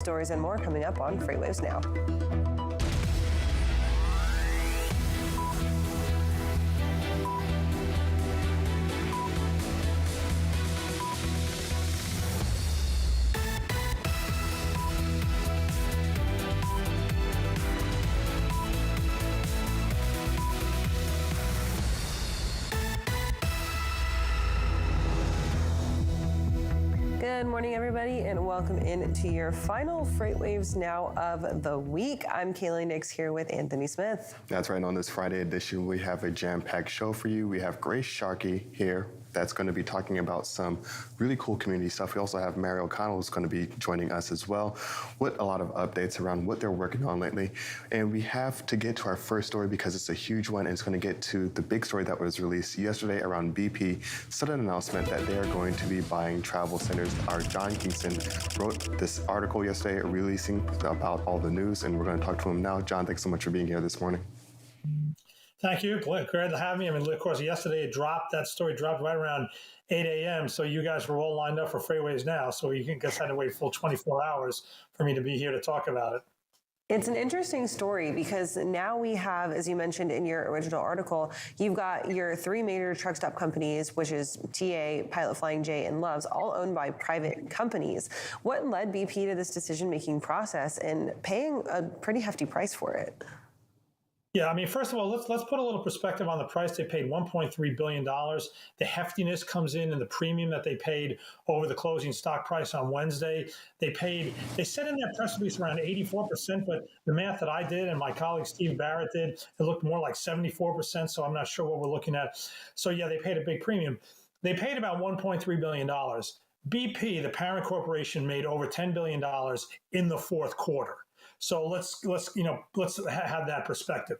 stories and more coming up on FreightWaves Now. Good morning, everybody, and welcome into your final FreightWaves Now of the week. I'm Kaylee Nix here with Anthony Smith. That's right. On this Friday edition, we have a jam-packed show for you. We have Grace Sharkey here that's going to be talking about some really cool community stuff. We also have Mary O'Connell who's going to be joining us as well with a lot of updates around what they're working on lately. And we have to get to our first story because it's a huge one, and it's going to get to the big story that was released yesterday around BP. Sudden announcement that they are going to be buying travel centers. Our John Kingston wrote this article yesterday releasing about all the news, and we're going to talk to him now. John, thanks so much for being here this morning. Thank you. Glad to have me. I mean, of course, yesterday that story dropped right around 8 a.m. So you guys were all lined up for FreightWaves Now. So you can guess I had to wait full 24 hours for me to be here to talk about it. It's an interesting story because now we have, as you mentioned in your original article, you've got your three major truck stop companies, which is TA, Pilot Flying J, and Love's, all owned by private companies. What led BP to this decision-making process and paying a pretty hefty price for it? Yeah, I mean, first of all, let's put a little perspective on the price. They paid $1.3 billion. The heftiness comes in the premium that they paid over the closing stock price on Wednesday. They said in their press release around 84%, but the math that I did and my colleague Steve Barrett did, it looked more like 74%, so I'm not sure what we're looking at. So yeah, they paid a big premium. They paid about $1.3 billion. BP, the parent corporation, made over $10 billion in the fourth quarter. So let's have that perspective.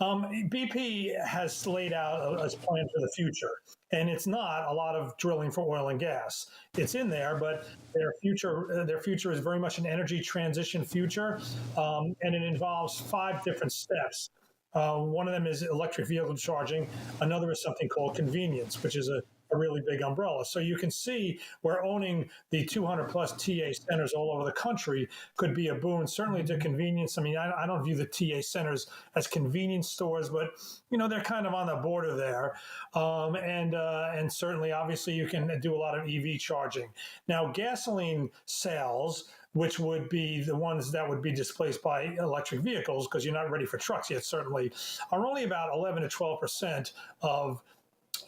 BP has laid out a plan for the future, and it's not a lot of drilling for oil and gas. It's in there, but their future is very much an energy transition future, and it involves 5 different steps. One of them is electric vehicle charging. Another is something called convenience, which is a really big umbrella. So you can see where owning the 200 plus TA centers all over the country could be a boon, certainly to convenience. I mean, I don't view the TA centers as convenience stores, but they're kind of on the border there. And certainly, obviously, you can do a lot of EV charging. Now, gasoline sales, which would be the ones that would be displaced by electric vehicles, because you're not ready for trucks yet, certainly, are only about 11 to 12% of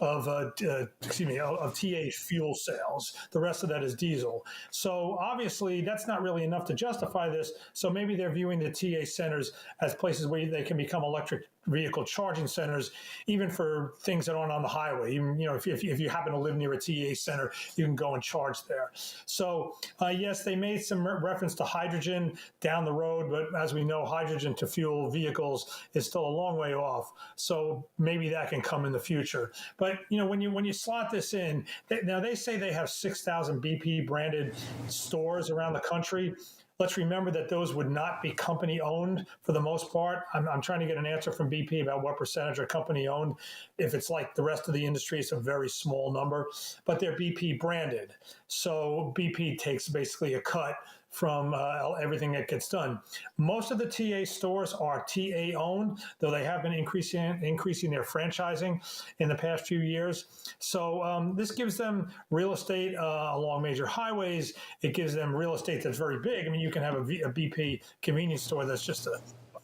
TA fuel sales. The rest of that is diesel. So obviously that's not really enough to justify this. So maybe they're viewing the TA centers as places where they can become electric vehicle charging centers, even for things that aren't on the highway. Even, if you happen to live near a TA center, you can go and charge there. So yes, they made some reference to hydrogen down the road, but as we know, hydrogen to fuel vehicles is still a long way off. So maybe that can come in the future. But when you slot this in, now they say they have 6,000 BP branded stores around the country. Let's remember that those would not be company owned for the most part. I'm trying to get an answer from BP about what percentage are company owned. If it's like the rest of the industry, it's a very small number, but they're BP branded. So BP takes basically a cut from everything that gets done. Most of the TA stores are TA owned, though they have been increasing their franchising in the past few years. So this gives them real estate along major highways. It gives them real estate that's very big. I mean, you can have a BP convenience store that's just a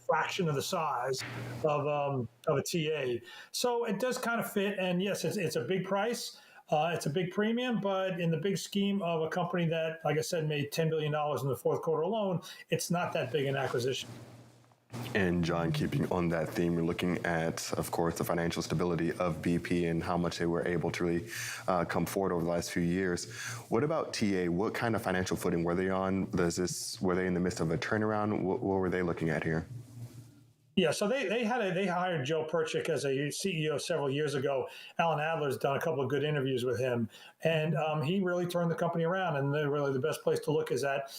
fraction of the size of a TA. So it does kind of fit. And yes, it's a big price. It's a big premium, but in the big scheme of a company that, like I said, made $10 billion in the fourth quarter alone, it's not that big an acquisition. And John, keeping on that theme, we're looking at, of course, the financial stability of BP and how much they were able to really come forward over the last few years. What about TA? What kind of financial footing were they on? Were they in the midst of a turnaround? What were they looking at here? Yeah, so they hired Joe Perchik as a CEO several years ago. Alan Adler's done a couple of good interviews with him, and he really turned the company around. And really, the best place to look is at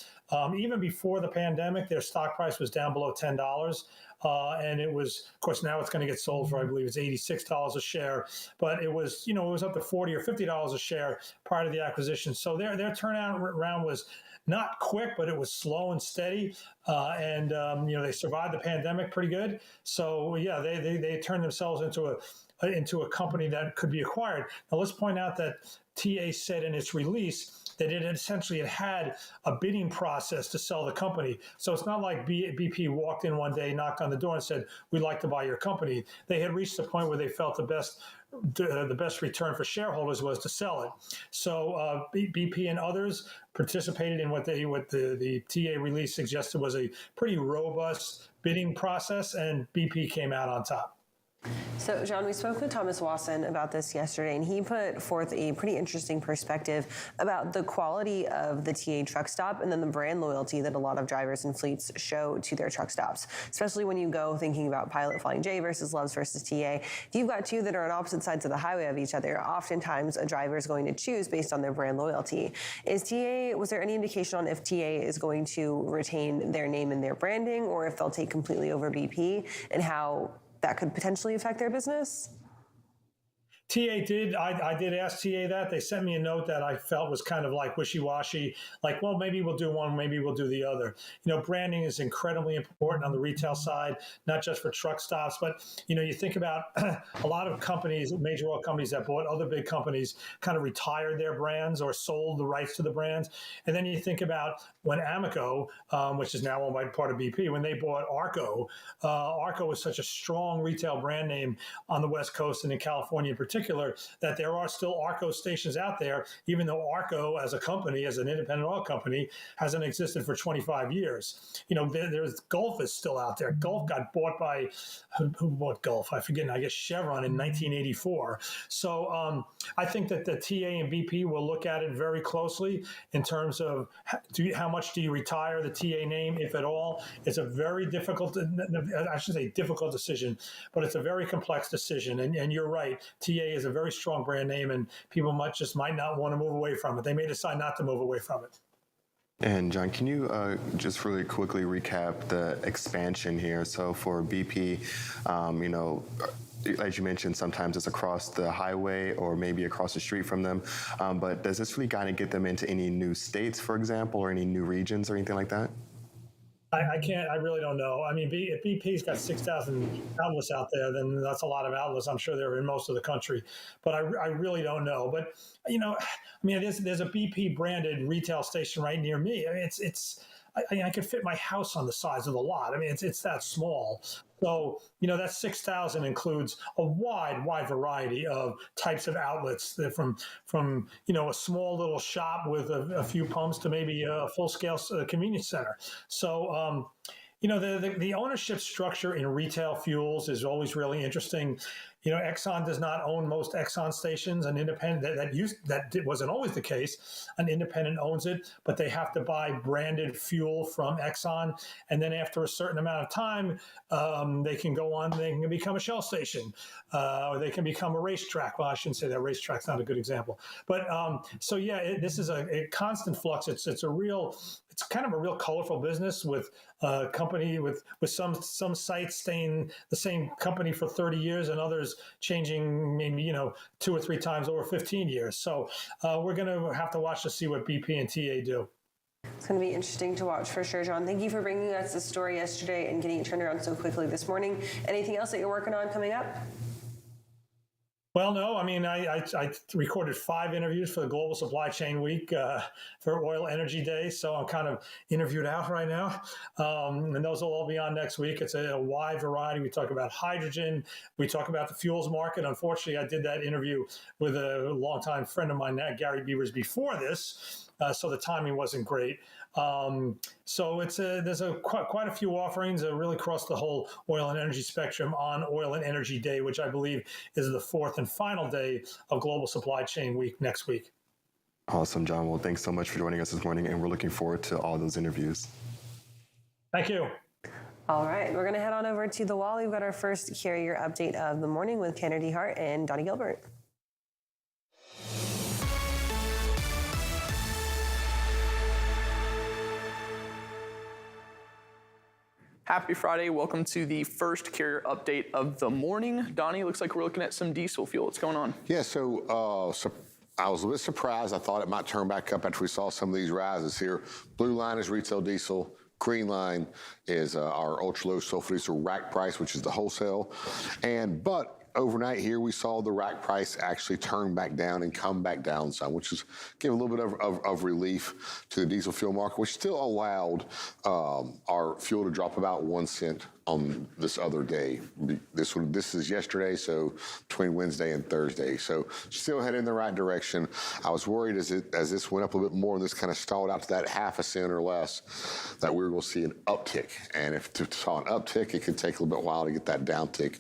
Even before the pandemic, their stock price was down below $10. And it was, of course, now it's going to get sold for, I believe it's $86 a share, but it was, it was up to $40 or $50 a share prior to the acquisition. So their turnaround around was not quick, but it was slow and steady. They survived the pandemic pretty good. So yeah, they turned themselves into a company that could be acquired. Now let's point out that TA said in its release that it essentially had a bidding process to sell the company. So it's not like BP walked in one day, knocked on the door and said, "We'd like to buy your company." They had reached the point where they felt the best return for shareholders was to sell it. So BP and others participated in what the TA release suggested was a pretty robust bidding process, and BP came out on top. So, John, we spoke with Thomas Wasson about this yesterday, and he put forth a pretty interesting perspective about the quality of the TA truck stop and then the brand loyalty that a lot of drivers and fleets show to their truck stops, especially when you go thinking about Pilot Flying J versus Loves versus TA. If you've got two that are on opposite sides of the highway of each other, oftentimes a driver is going to choose based on their brand loyalty. Was there any indication on if TA is going to retain their name and their branding, or if they'll take completely over BP, and how that could potentially affect their business? TA did. I did ask TA that. They sent me a note that I felt was kind of like wishy-washy, like, well, maybe we'll do one, maybe we'll do the other. Branding is incredibly important on the retail side, not just for truck stops, but, you think about a lot of companies, major oil companies that bought other big companies, kind of retired their brands or sold the rights to the brands. And then you think about when Amoco, which is now owned by part of BP, when they bought Arco, Arco was such a strong retail brand name on the West Coast and in California in particular, that there are still Arco stations out there, even though Arco as a company, as an independent oil company, hasn't existed for 25 years. There's Gulf is still out there. Gulf got bought by, who bought Gulf? I forget, I guess Chevron in 1984. So I think that the TA and BP will look at it very closely in terms of how much do you retire the TA name, if at all. It's a very difficult, I should say difficult decision, but it's a very complex decision. And you're right, TA is a very strong brand name, and people might not want to move away from it. They may decide not to move away from it. And John, can you just really quickly recap the expansion here? So for BP, as you mentioned, sometimes it's across the highway or maybe across the street from them. But does this really kind of get them into any new states, for example, or any new regions or anything like that? I really don't know. I mean, if BP's got 6,000 outlets out there, then that's a lot of outlets. I'm sure they're in most of the country, but I really don't know. But, there's a BP branded retail station right near me. I mean, I could fit my house on the size of the lot. I mean, it's that small. So, that 6,000 includes a wide variety of types of outlets, from a small little shop with a few pumps to maybe a full-scale convenience center. So, the ownership structure in retail fuels is always really interesting. Exxon does not own most Exxon stations. An independent that wasn't always the case. An independent owns it, but they have to buy branded fuel from Exxon, and then after a certain amount of time, they can go on. They can become a Shell station, or they can become a racetrack. Well, I shouldn't say that. Racetrack's not a good example, but this is a constant flux. It's kind of a real colorful business with a company with some sites staying the same company for 30 years and others changing maybe 2 or 3 times over 15 years. So we're going to have to watch to see what BP and TA do. It's going to be interesting to watch for sure, John. Thank you for bringing us the story yesterday and getting it turned around so quickly this morning. Anything else that you're working on coming up? Well, no, I mean, I recorded 5 interviews for the Global Supply Chain Week for Oil Energy Day, so I'm kind of interviewed out right now, and those will all be on next week. It's a wide variety. We talk about hydrogen. We talk about the fuels market. Unfortunately, I did that interview with a longtime friend of mine, Gary Beavers, before this, so the timing wasn't great. So there's quite a few offerings really across the whole oil and energy spectrum on Oil and Energy Day, which I believe is the 4th and final day of Global Supply Chain Week next week. Awesome, John. Well, thanks so much for joining us this morning, and we're looking forward to all those interviews. Thank you. All right, we're going to head on over to the wall. We've got our first carrier update of the morning with Kennedy Hart and Donnie Gilbert. Happy Friday. Welcome to the first carrier update of the morning. Donnie, looks like we're looking at some diesel fuel. What's going on? Yeah, so I was a bit surprised. I thought it might turn back up after we saw some of these rises here. Blue line is retail diesel. Green line is our ultra-low sulfur diesel rack price, which is the wholesale. But overnight here, we saw the rack price actually turn back down and come back down some, which is give a little bit of relief to the diesel fuel market, which still allowed our fuel to drop about 1 cent on this other day. This is yesterday, so between Wednesday and Thursday. So still heading in the right direction. I was worried as this went up a little bit more and this kind of stalled out to that half a cent or less, that we were going to see an uptick. And if to saw an uptick, it could take a little bit while to get that downtick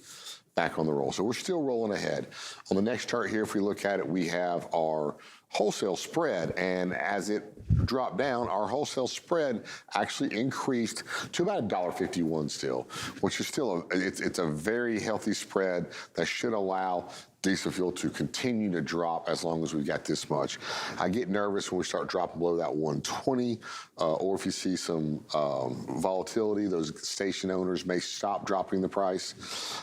back on the roll. So we're still rolling ahead. On the next chart here, if we look at it, we have our wholesale spread, and as it dropped down, our wholesale spread actually increased to about $1.51 still, which is still it's a very healthy spread that should allow diesel fuel to continue to drop as long as we got this much. I get nervous when we start dropping below that 120, or if you see some volatility, those station owners may stop dropping the price.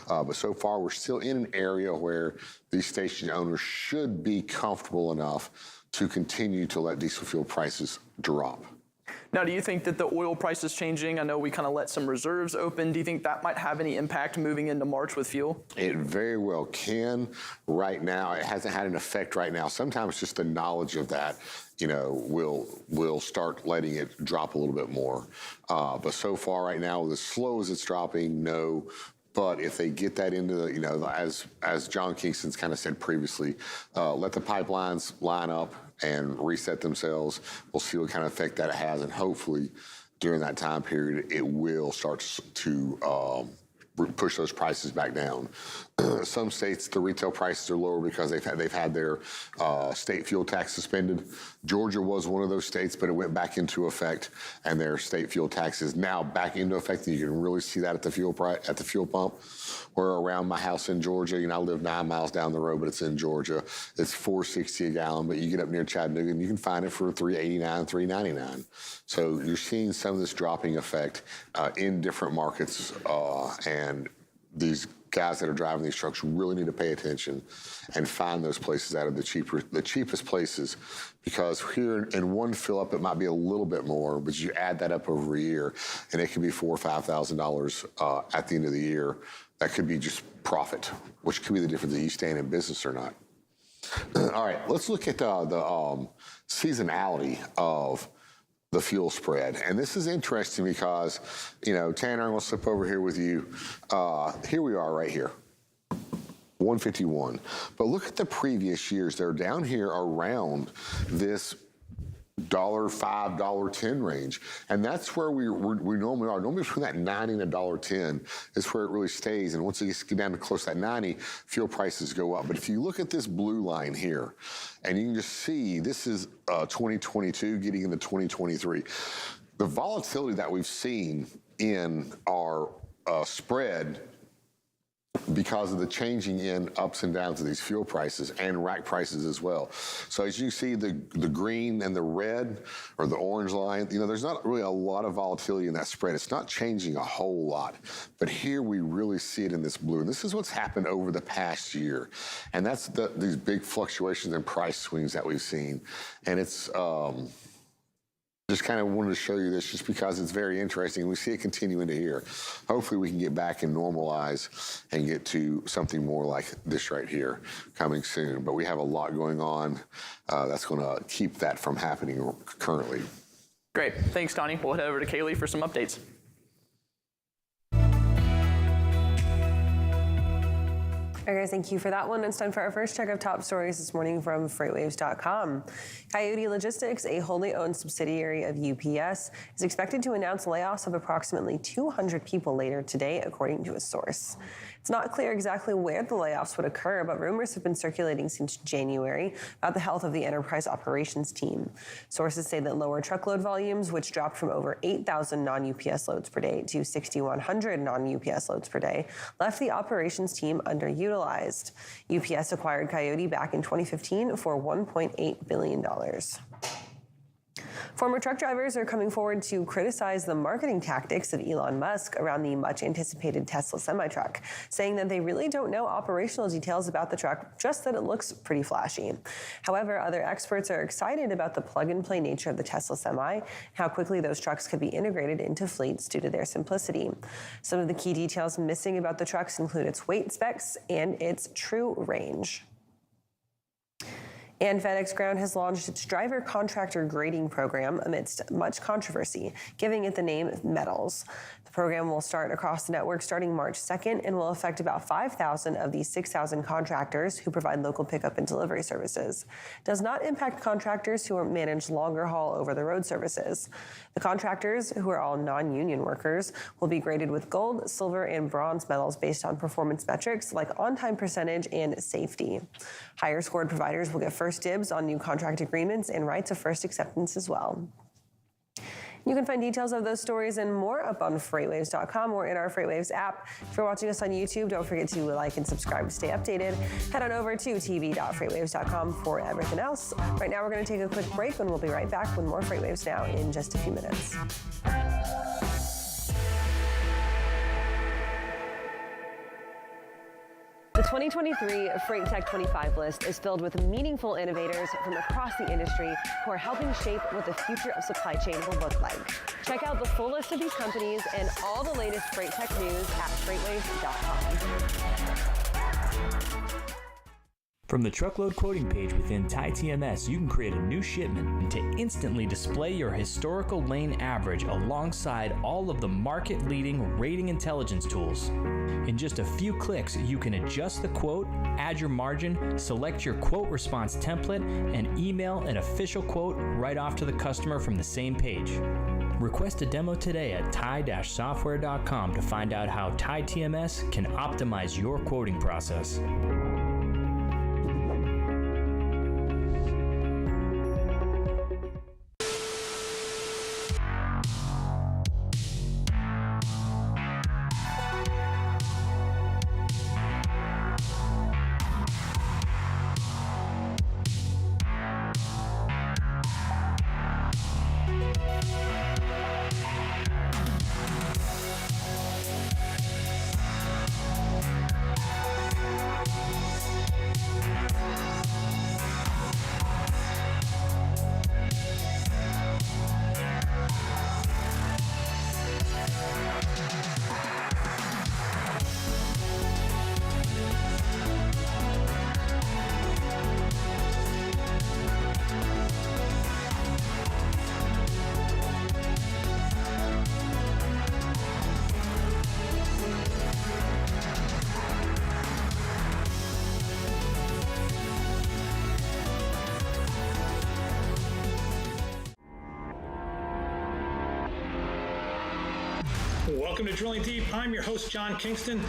But so far, we're still in an area where these station owners should be comfortable enough to continue to let diesel fuel prices drop. Now, do you think that the oil price is changing? I know we kind of let some reserves open. Do you think that might have any impact moving into March with fuel? It very well can. Right now, it hasn't had an effect right now. Sometimes just the knowledge of that, will start letting it drop a little bit more. But so far right now, as slow as it's dropping, no. But if they get that into the, as John Kingston's kind of said previously, let the pipelines line up and reset themselves. We'll see what kind of effect that has, and hopefully during that time period, it will start to push those prices back down. Some states, the retail prices are lower because they've had their state fuel tax suspended. Georgia was one of those states, but it went back into effect, and their state fuel tax is now back into effect. And you can really see that at the fuel pump. We're around my house in Georgia. I live 9 miles down the road, but it's in Georgia. It's $4.60 a gallon, but you get up near Chattanooga and you can find it for $3.89, $3.99. So you're seeing some of this dropping effect in different markets, and these guys that are driving these trucks really need to pay attention and find those places out of the cheapest places, because here in one fill up, it might be a little bit more, but you add that up over a year and it could be $4,000 or $5,000 at the end of the year. That could be just profit, which could be the difference that you staying in business or not. All right, let's look at the seasonality of the fuel spread. And this is interesting because, Tanner, I'm going to slip over here with you. Here we are right here, 151. But look at the previous years. They're down here around this $5, $10 range. And that's where we normally are. Normally between that 90 and $1.10 is where it really stays. And once it gets down to close to that 90, fuel prices go up. But if you look at this blue line here, and you can just see this is 2022 getting into 2023. The volatility that we've seen in our spread because of the changing in ups and downs of these fuel prices and rack prices as well. So as you see the green and the red or the orange line, there's not really a lot of volatility in that spread. It's not changing a whole lot. But here we really see it in this blue. And this is what's happened over the past year. And that's these big fluctuations in price swings that we've seen. And it's just kind of wanted to show you this just because it's very interesting. We see it continuing to here. Hopefully we can get back and normalize and get to something more like this right here coming soon. But we have a lot going on that's going to keep that from happening currently. Great. Thanks, Donnie. We'll head over to Kaylee for some updates. All right, guys, thank you for that one. It's time for our first check of top stories this morning from FreightWaves.com. Coyote Logistics, a wholly owned subsidiary of UPS, is expected to announce layoffs of approximately 200 people later today, according to a source. It's not clear exactly where the layoffs would occur, but rumors have been circulating since January about the health of the enterprise operations team. Sources say that lower truckload volumes, which dropped from over 8,000 non-UPS loads per day to 6,100 non-UPS loads per day, left the operations team underutilized. UPS acquired Coyote back in 2015 for $1.8 billion. Former truck drivers are coming forward to criticize the marketing tactics of Elon Musk around the much anticipated Tesla semi-truck, saying that they really don't know operational details about the truck, just that it looks pretty flashy. However, other experts are excited about the plug-and-play nature of the Tesla Semi, how quickly those trucks could be integrated into fleets due to their simplicity. Some of the key details missing about the trucks include its weight specs and its true range. And FedEx Ground has launched its driver contractor grading program amidst much controversy, giving it the name Metals. The program will start across the network starting March 2nd and will affect about 5,000 of the 6,000 contractors who provide local pickup and delivery services. It does not impact contractors who manage longer haul over-the-road services. The contractors, who are all non-union workers, will be graded with gold, silver, and bronze medals based on performance metrics like on-time percentage and safety. Higher scored providers will get first dibs on new contract agreements and rights of first acceptance as well. You can find details of those stories and more up on FreightWaves.com or in our FreightWaves app. If you're watching us on YouTube, don't forget to like and subscribe to stay updated. Head on over to tv.freightwaves.com for everything else. Right now, we're going to take a quick break, and we'll be right back with more FreightWaves Now in just a few minutes. The 2023 Freight Tech 25 list is filled with meaningful innovators from across the industry who are helping shape what the future of supply chain will look like. Check out the full list of these companies and all the latest Freight Tech news at FreightWaves.com. From the truckload quoting page within TieTMS, you can create a new shipment to instantly display your historical lane average alongside all of the market-leading rating intelligence tools. In just a few clicks, you can adjust the quote, add your margin, select your quote response template, and email an official quote right off to the customer from the same page. Request a demo today at tie-software.com to find out how TieTMS can optimize your quoting process. Welcome to Drilling Deep. I'm your host, John Kingston.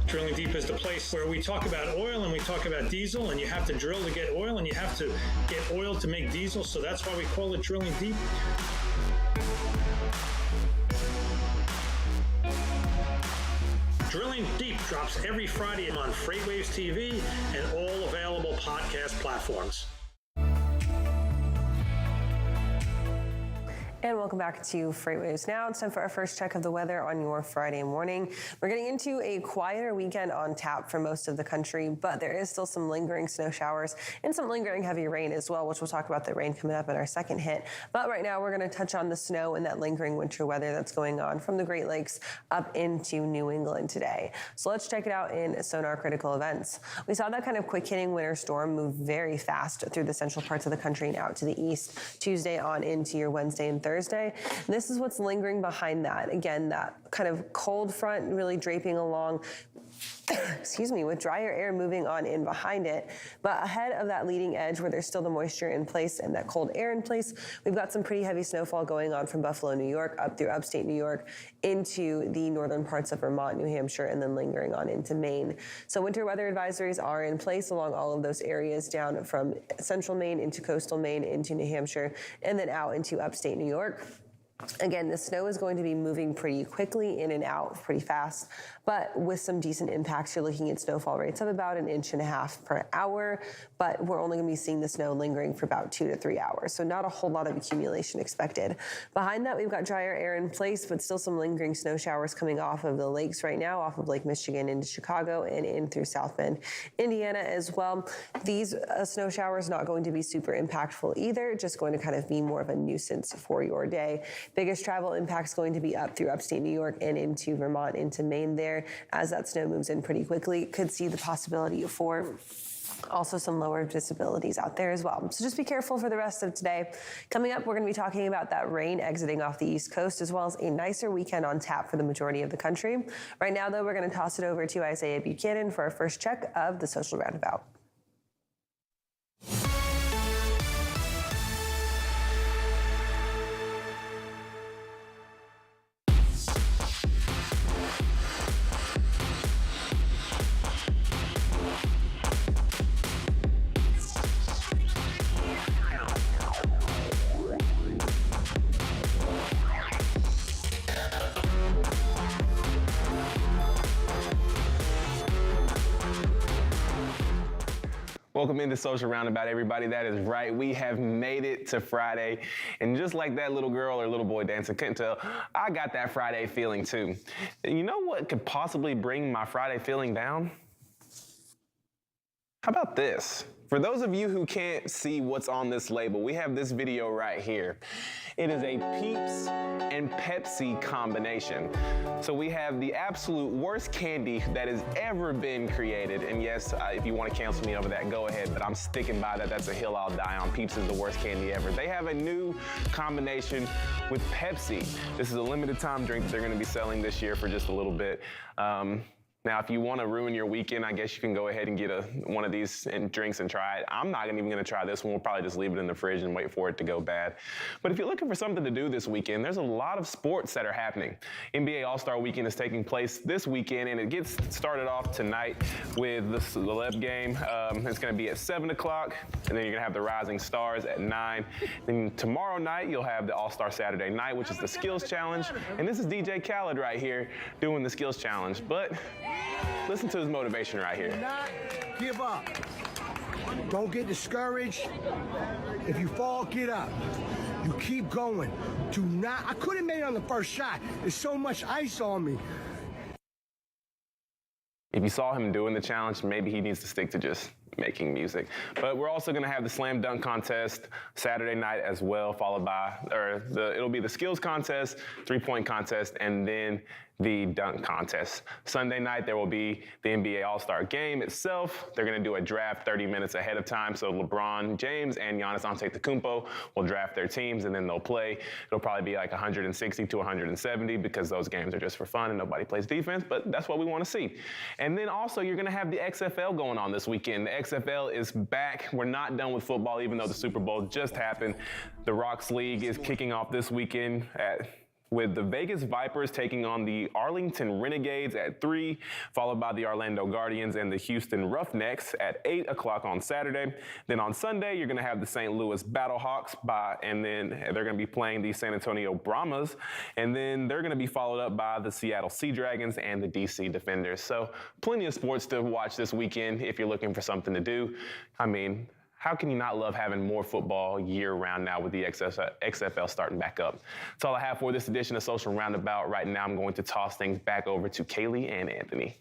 Drilling Deep is the place where we talk about oil and we talk about diesel, and you have to drill to get oil and you have to get oil to make diesel, so that's why we call it Drilling Deep. Drilling Deep drops every Friday on FreightWaves TV and all available podcast platforms. And welcome back to FreightWaves Now. It's time for our first check of the weather on your Friday morning. We're getting into a quieter weekend on tap for most of the country, but there is still some lingering snow showers and some lingering heavy rain as well, which we'll talk about the rain coming up in our second hit. But right now, we're going to touch on the snow and that lingering winter weather that's going on from the Great Lakes up into New England today. So let's check it out in Sonar Critical Events. We saw that kind of quick-hitting winter storm move very fast through the central parts of the country and out to the east Tuesday on into your Wednesday and Thursday. This is what's lingering behind that. Again, that kind of cold front really draping along, excuse me, with drier air moving on in behind it. But ahead of that leading edge where there's still the moisture in place and that cold air in place, we've got some pretty heavy snowfall going on from Buffalo, New York, up through upstate New York, into the northern parts of Vermont, New Hampshire, and then lingering on into Maine. So winter weather advisories are in place along all of those areas down from central Maine into coastal Maine into New Hampshire, and then out into upstate New York. Again, the snow is going to be moving pretty quickly in and out pretty fast, but with some decent impacts, you're looking at snowfall rates of about 1.5 inches per hour, but we're only going to be seeing the snow lingering for about 2 to 3 hours, so not a whole lot of accumulation expected. Behind that, we've got drier air in place, but still some lingering snow showers coming off of the lakes right now, off of Lake Michigan into Chicago and in through South Bend, Indiana as well. These snow showers not going to be super impactful either, just going to kind of be more of a nuisance for your day. Biggest travel impact's going to be up through upstate New York and into Vermont, into Maine there. As that snow moves in pretty quickly, could see the possibility for also some lower visibilities out there as well. So just be careful for the rest of today. Coming up, we're going to be talking about that rain exiting off the East Coast, as well as a nicer weekend on tap for the majority of the country. Right now, though, we're going to toss it over to Isaiah Buchanan for our first check of the Social Roundabout. Welcome into Social Roundabout, everybody. That is right. We have made it to Friday. And just like that little girl or little boy dancing couldn't tell, I got that Friday feeling too. And you know what could possibly bring my Friday feeling down? How about this? For those of you who can't see what's on this label, we have this video right here. It is a Peeps and Pepsi combination. So we have the absolute worst candy that has ever been created. And yes, if you want to cancel me over that, go ahead, but I'm sticking by that. That's a hill I'll die on. Peeps is the worst candy ever. They have a new combination with Pepsi. This is a limited time drink that they're going to be selling this year for just a little bit. Now, if you want to ruin your weekend, I guess you can go ahead and get one of these drinks and try it. I'm not even going to try this one. We'll probably just leave it in the fridge and wait for it to go bad. But if you're looking for something to do this weekend, there's a lot of sports that are happening. NBA All-Star Weekend is taking place this weekend, and it gets started off tonight with the celeb game. It's going to be at 7 o'clock, and then you're going to have the Rising Stars at 9. Then tomorrow night, you'll have the All-Star Saturday Night, which is the Skills Challenge. And this is DJ Khaled right here doing the Skills Challenge. But listen to his motivation right here. Do not give up. Don't get discouraged. If you fall, get up. You keep going. Do not. I could have made it on the first shot. There's so much ice on me. If you saw him doing the challenge, maybe he needs to stick to just making music. But we're also going to have the slam dunk contest Saturday night as well, followed by, it'll be the skills contest, 3-point contest, and then the dunk contest. Sunday night, there will be the NBA All-Star Game itself. They're going to do a draft 30 minutes ahead of time. So LeBron James and Giannis Antetokounmpo will draft their teams, and then they'll play. It'll probably be like 160 to 170 because those games are just for fun and nobody plays defense, but that's what we want to see. And then also, you're going to have the XFL going on this weekend. The XFL is back. We're not done with football, even though the Super Bowl just happened. The Rocks League is kicking off this weekend with the Vegas Vipers taking on the Arlington Renegades at 3, followed by the Orlando Guardians and the Houston Roughnecks at 8 o'clock on Saturday. Then on Sunday, you're going to have the St. Louis Battlehawks, and then they're going to be playing the San Antonio Brahmas, and then they're going to be followed up by the Seattle Sea Dragons and the DC Defenders. So plenty of sports to watch this weekend if you're looking for something to do. I mean, how can you not love having more football year-round now with the XFL starting back up? That's all I have for this edition of Social Roundabout. Right now, I'm going to toss things back over to Kaylee and Anthony.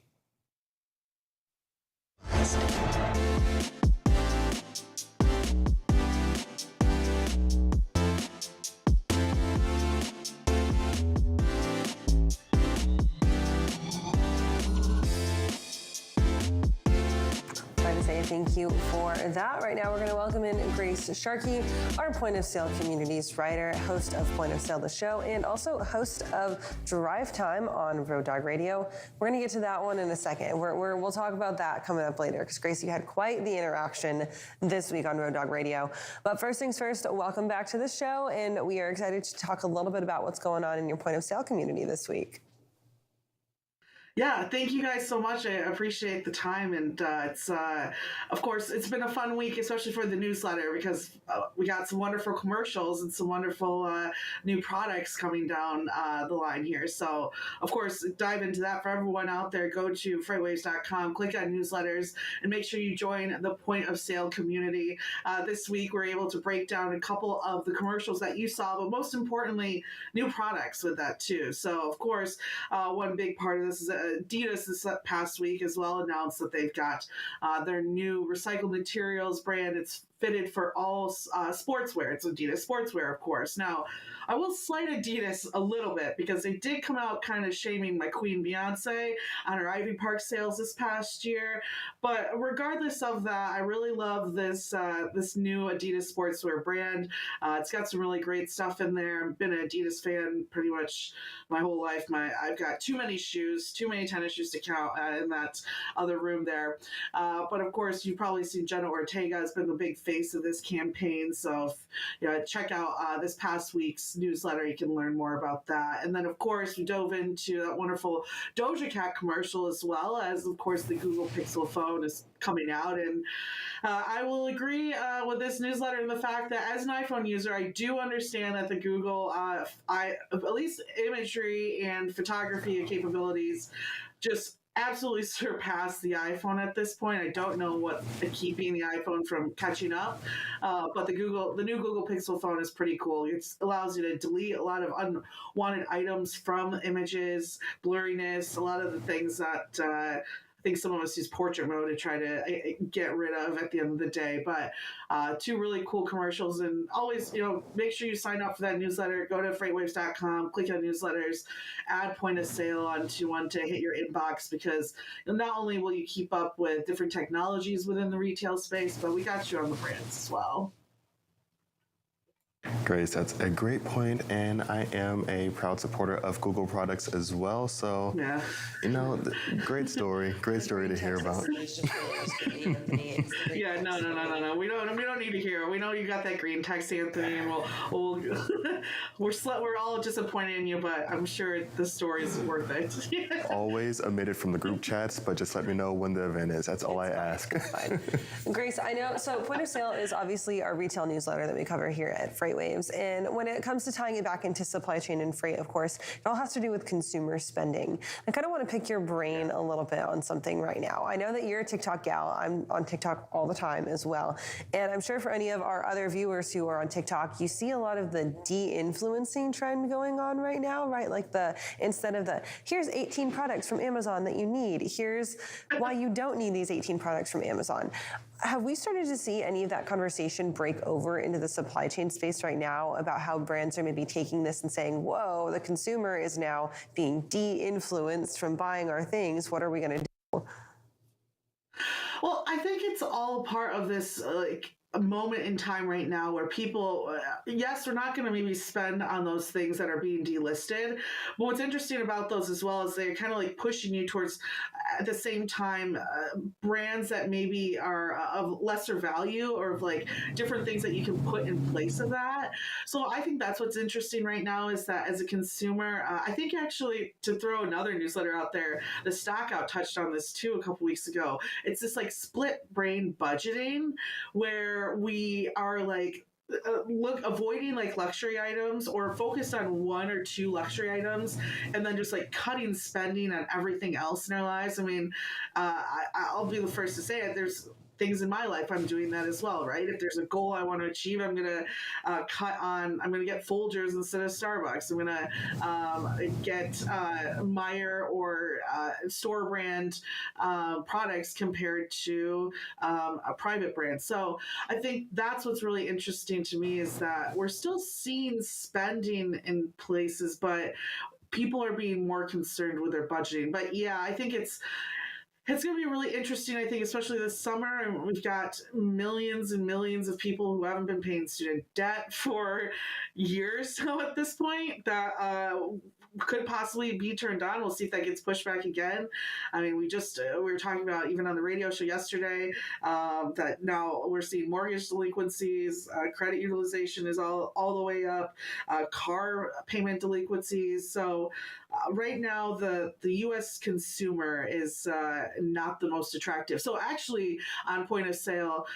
Thank you for that. Right now, we're going to welcome in Grace Sharkey, our Point of Sale Communities writer, host of Point of Sale, the show, and also host of Drive Time on Road Dog Radio. We're going to get to that one in a second. We'll talk about that coming up later, because Grace, you had quite the interaction this week on Road Dog Radio. But first things first, welcome back to the show, and we are excited to talk a little bit about what's going on in your Point of Sale community this week. Yeah, thank you guys so much. I appreciate the time, and of course, it's been a fun week, especially for the newsletter, because we got some wonderful commercials and some wonderful new products coming down the line here. So, of course, dive into that for everyone out there. Go to FreightWaves.com, click on newsletters, and make sure you join the point of sale community. This week, we're able to break down a couple of the commercials that you saw, but most importantly, new products with that too. So, of course, one big part of this is Adidas this past week as well announced that they've got their new recycled materials brand. It's fitted for all sportswear. It's Adidas sportswear, of course. Now, I will slight Adidas a little bit because they did come out kind of shaming my queen Beyonce on her Ivy Park sales this past year. But regardless of that, I really love this this new Adidas sportswear brand. It's got some really great stuff in there. I've been an Adidas fan pretty much my whole life. I've got too many shoes, too many tennis shoes to count in that other room there. But of course, you've probably seen Jenna Ortega has been the big face of this campaign. So check out this past week's newsletter. You can learn more about that. And then, of course, we dove into that wonderful Doja Cat commercial, as well as, of course, the Google Pixel phone is coming out. And I will agree with this newsletter in the fact that as an iPhone user, I do understand that the Google, at least imagery and photography capabilities, just absolutely surpass the iPhone at this point. I don't know what keeping the iPhone from catching up, but the new Google Pixel phone is pretty cool. It allows you to delete a lot of unwanted items from images, blurriness, a lot of the things that I think some of us use portrait mode to try to get rid of at the end of the day. But two really cool commercials, and always, make sure you sign up for that newsletter. Go to FreightWaves.com, click on newsletters, add point of sale onto one to hit your inbox, because not only will you keep up with different technologies within the retail space, but we got you on the brands as well. Grace, that's a great point, and I am a proud supporter of Google products as well. So, Yeah. Great story to hear about. Yeah, no. We don't need to hear it. We know you got that green text, Anthony, and we'll we're all disappointed in you, but I'm sure the story is worth it. Always omitted from the group chats, but just let me know when the event is. That's all I ask. Fine. Grace, I know. So, Point of Sale is obviously our retail newsletter that we cover here at FreightWaves. And when it comes to tying it back into supply chain and freight, of course, it all has to do with consumer spending. I kind of want to pick your brain a little bit on something right now. I know that you're a TikTok gal. I'm on TikTok all the time as well. And I'm sure for any of our other viewers who are on TikTok, you see a lot of the de-influencing trend going on right now, right? Like instead of here's 18 products from Amazon that you need, here's why you don't need these 18 products from Amazon. Have we started to see any of that conversation break over into the supply chain space right now about how brands are maybe taking this and saying, whoa, the consumer is now being de-influenced from buying our things. What are we going to do? Well, I think it's all part of this a moment in time right now where people, yes, they're not going to maybe spend on those things that are being delisted. But what's interesting about those as well is they're kind of like pushing you towards, at the same time, brands that maybe are of lesser value, or of like different things that you can put in place of that. So I think that's what's interesting right now, is that as a consumer, I think actually, to throw another newsletter out there, the Stockout touched on this too a couple weeks ago. It's this like split brain budgeting where we are like avoiding like luxury items, or focused on one or two luxury items, and then just like cutting spending on everything else in our lives. I mean, I'll be the first to say it. There's things in my life I'm doing that as well, right? If there's a goal I want to achieve, I'm gonna I'm gonna get Folgers instead of Starbucks. I'm gonna get Meyer or store brand products compared to a private brand. So I think that's what's really interesting to me, is that we're still seeing spending in places, but people are being more concerned with their budgeting. But yeah, I think it's going to be really interesting, I think, especially this summer. And we've got millions and millions of people who haven't been paying student debt for years now at this point, that could possibly be turned on. We'll see if that gets pushed back again. I mean, we were talking about, even on the radio show yesterday, that now we're seeing mortgage delinquencies, credit utilization is all the way up, car payment delinquencies. So right now the U.S. consumer is not the most attractive. So actually, on point of sale,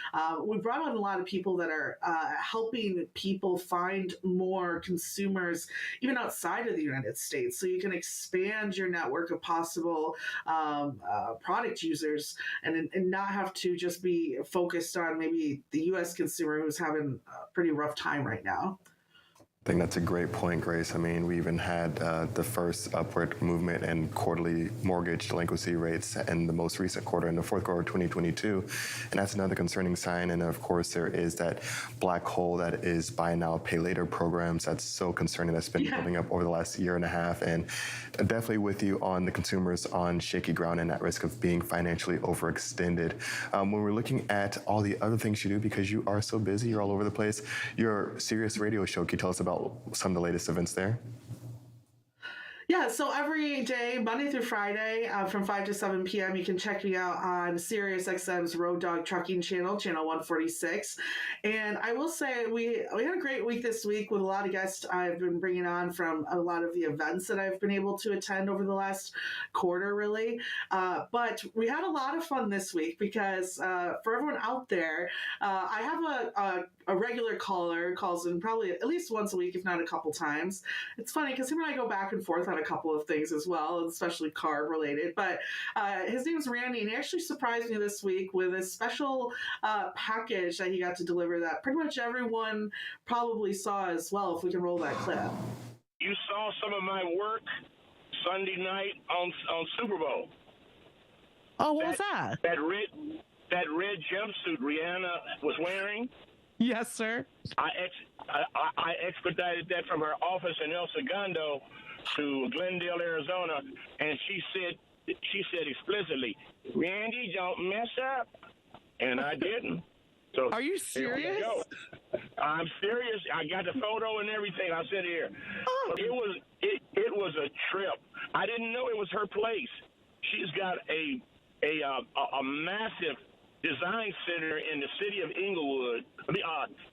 we brought on a lot of people that are helping people find more consumers even outside of the United States. So you can expand your network of possible product users and not have to just be focused on maybe the U.S. consumer who's having a pretty rough time right now. I think that's a great point, Grace. I mean, we even had the first upward movement in quarterly mortgage delinquency rates in the most recent quarter, in the fourth quarter of 2022. And that's another concerning sign. And of course, there is that black hole that is buy now, pay later programs. That's so concerning. That's been building up over the last year and a half. And definitely with you on the consumers on shaky ground and at risk of being financially overextended. When we're looking at all the other things you do, because you are so busy, you're all over the place, your Sirius radio show, can you tell us about some of the latest events there? Yeah, so every day, Monday through Friday, from 5 to 7 p.m., you can check me out on Sirius XM's Road Dog Trucking channel, channel 146. And I will say we had a great week this week with a lot of guests I've been bringing on from a lot of the events that I've been able to attend over the last quarter, really. But we had a lot of fun this week because for everyone out there, I have a regular caller calls in probably at least once a week, if not a couple times. It's funny because him and I go back and forth on a couple of things as well, especially car related. But his name's Randy, and he actually surprised me this week with a special package that he got to deliver that pretty much everyone probably saw as well, if we can roll that clip. You saw some of my work Sunday night on Super Bowl. Oh, what was that? That red jumpsuit Rihanna was wearing. Yes, sir. I expedited that from her office in El Segundo to Glendale, Arizona, and she said explicitly, "Randy, don't mess up," and I didn't. So are you serious? I'm serious. I got the photo and everything. I said here. Oh. It was a trip. I didn't know it was her place. She's got a massive design center in the city of Inglewood,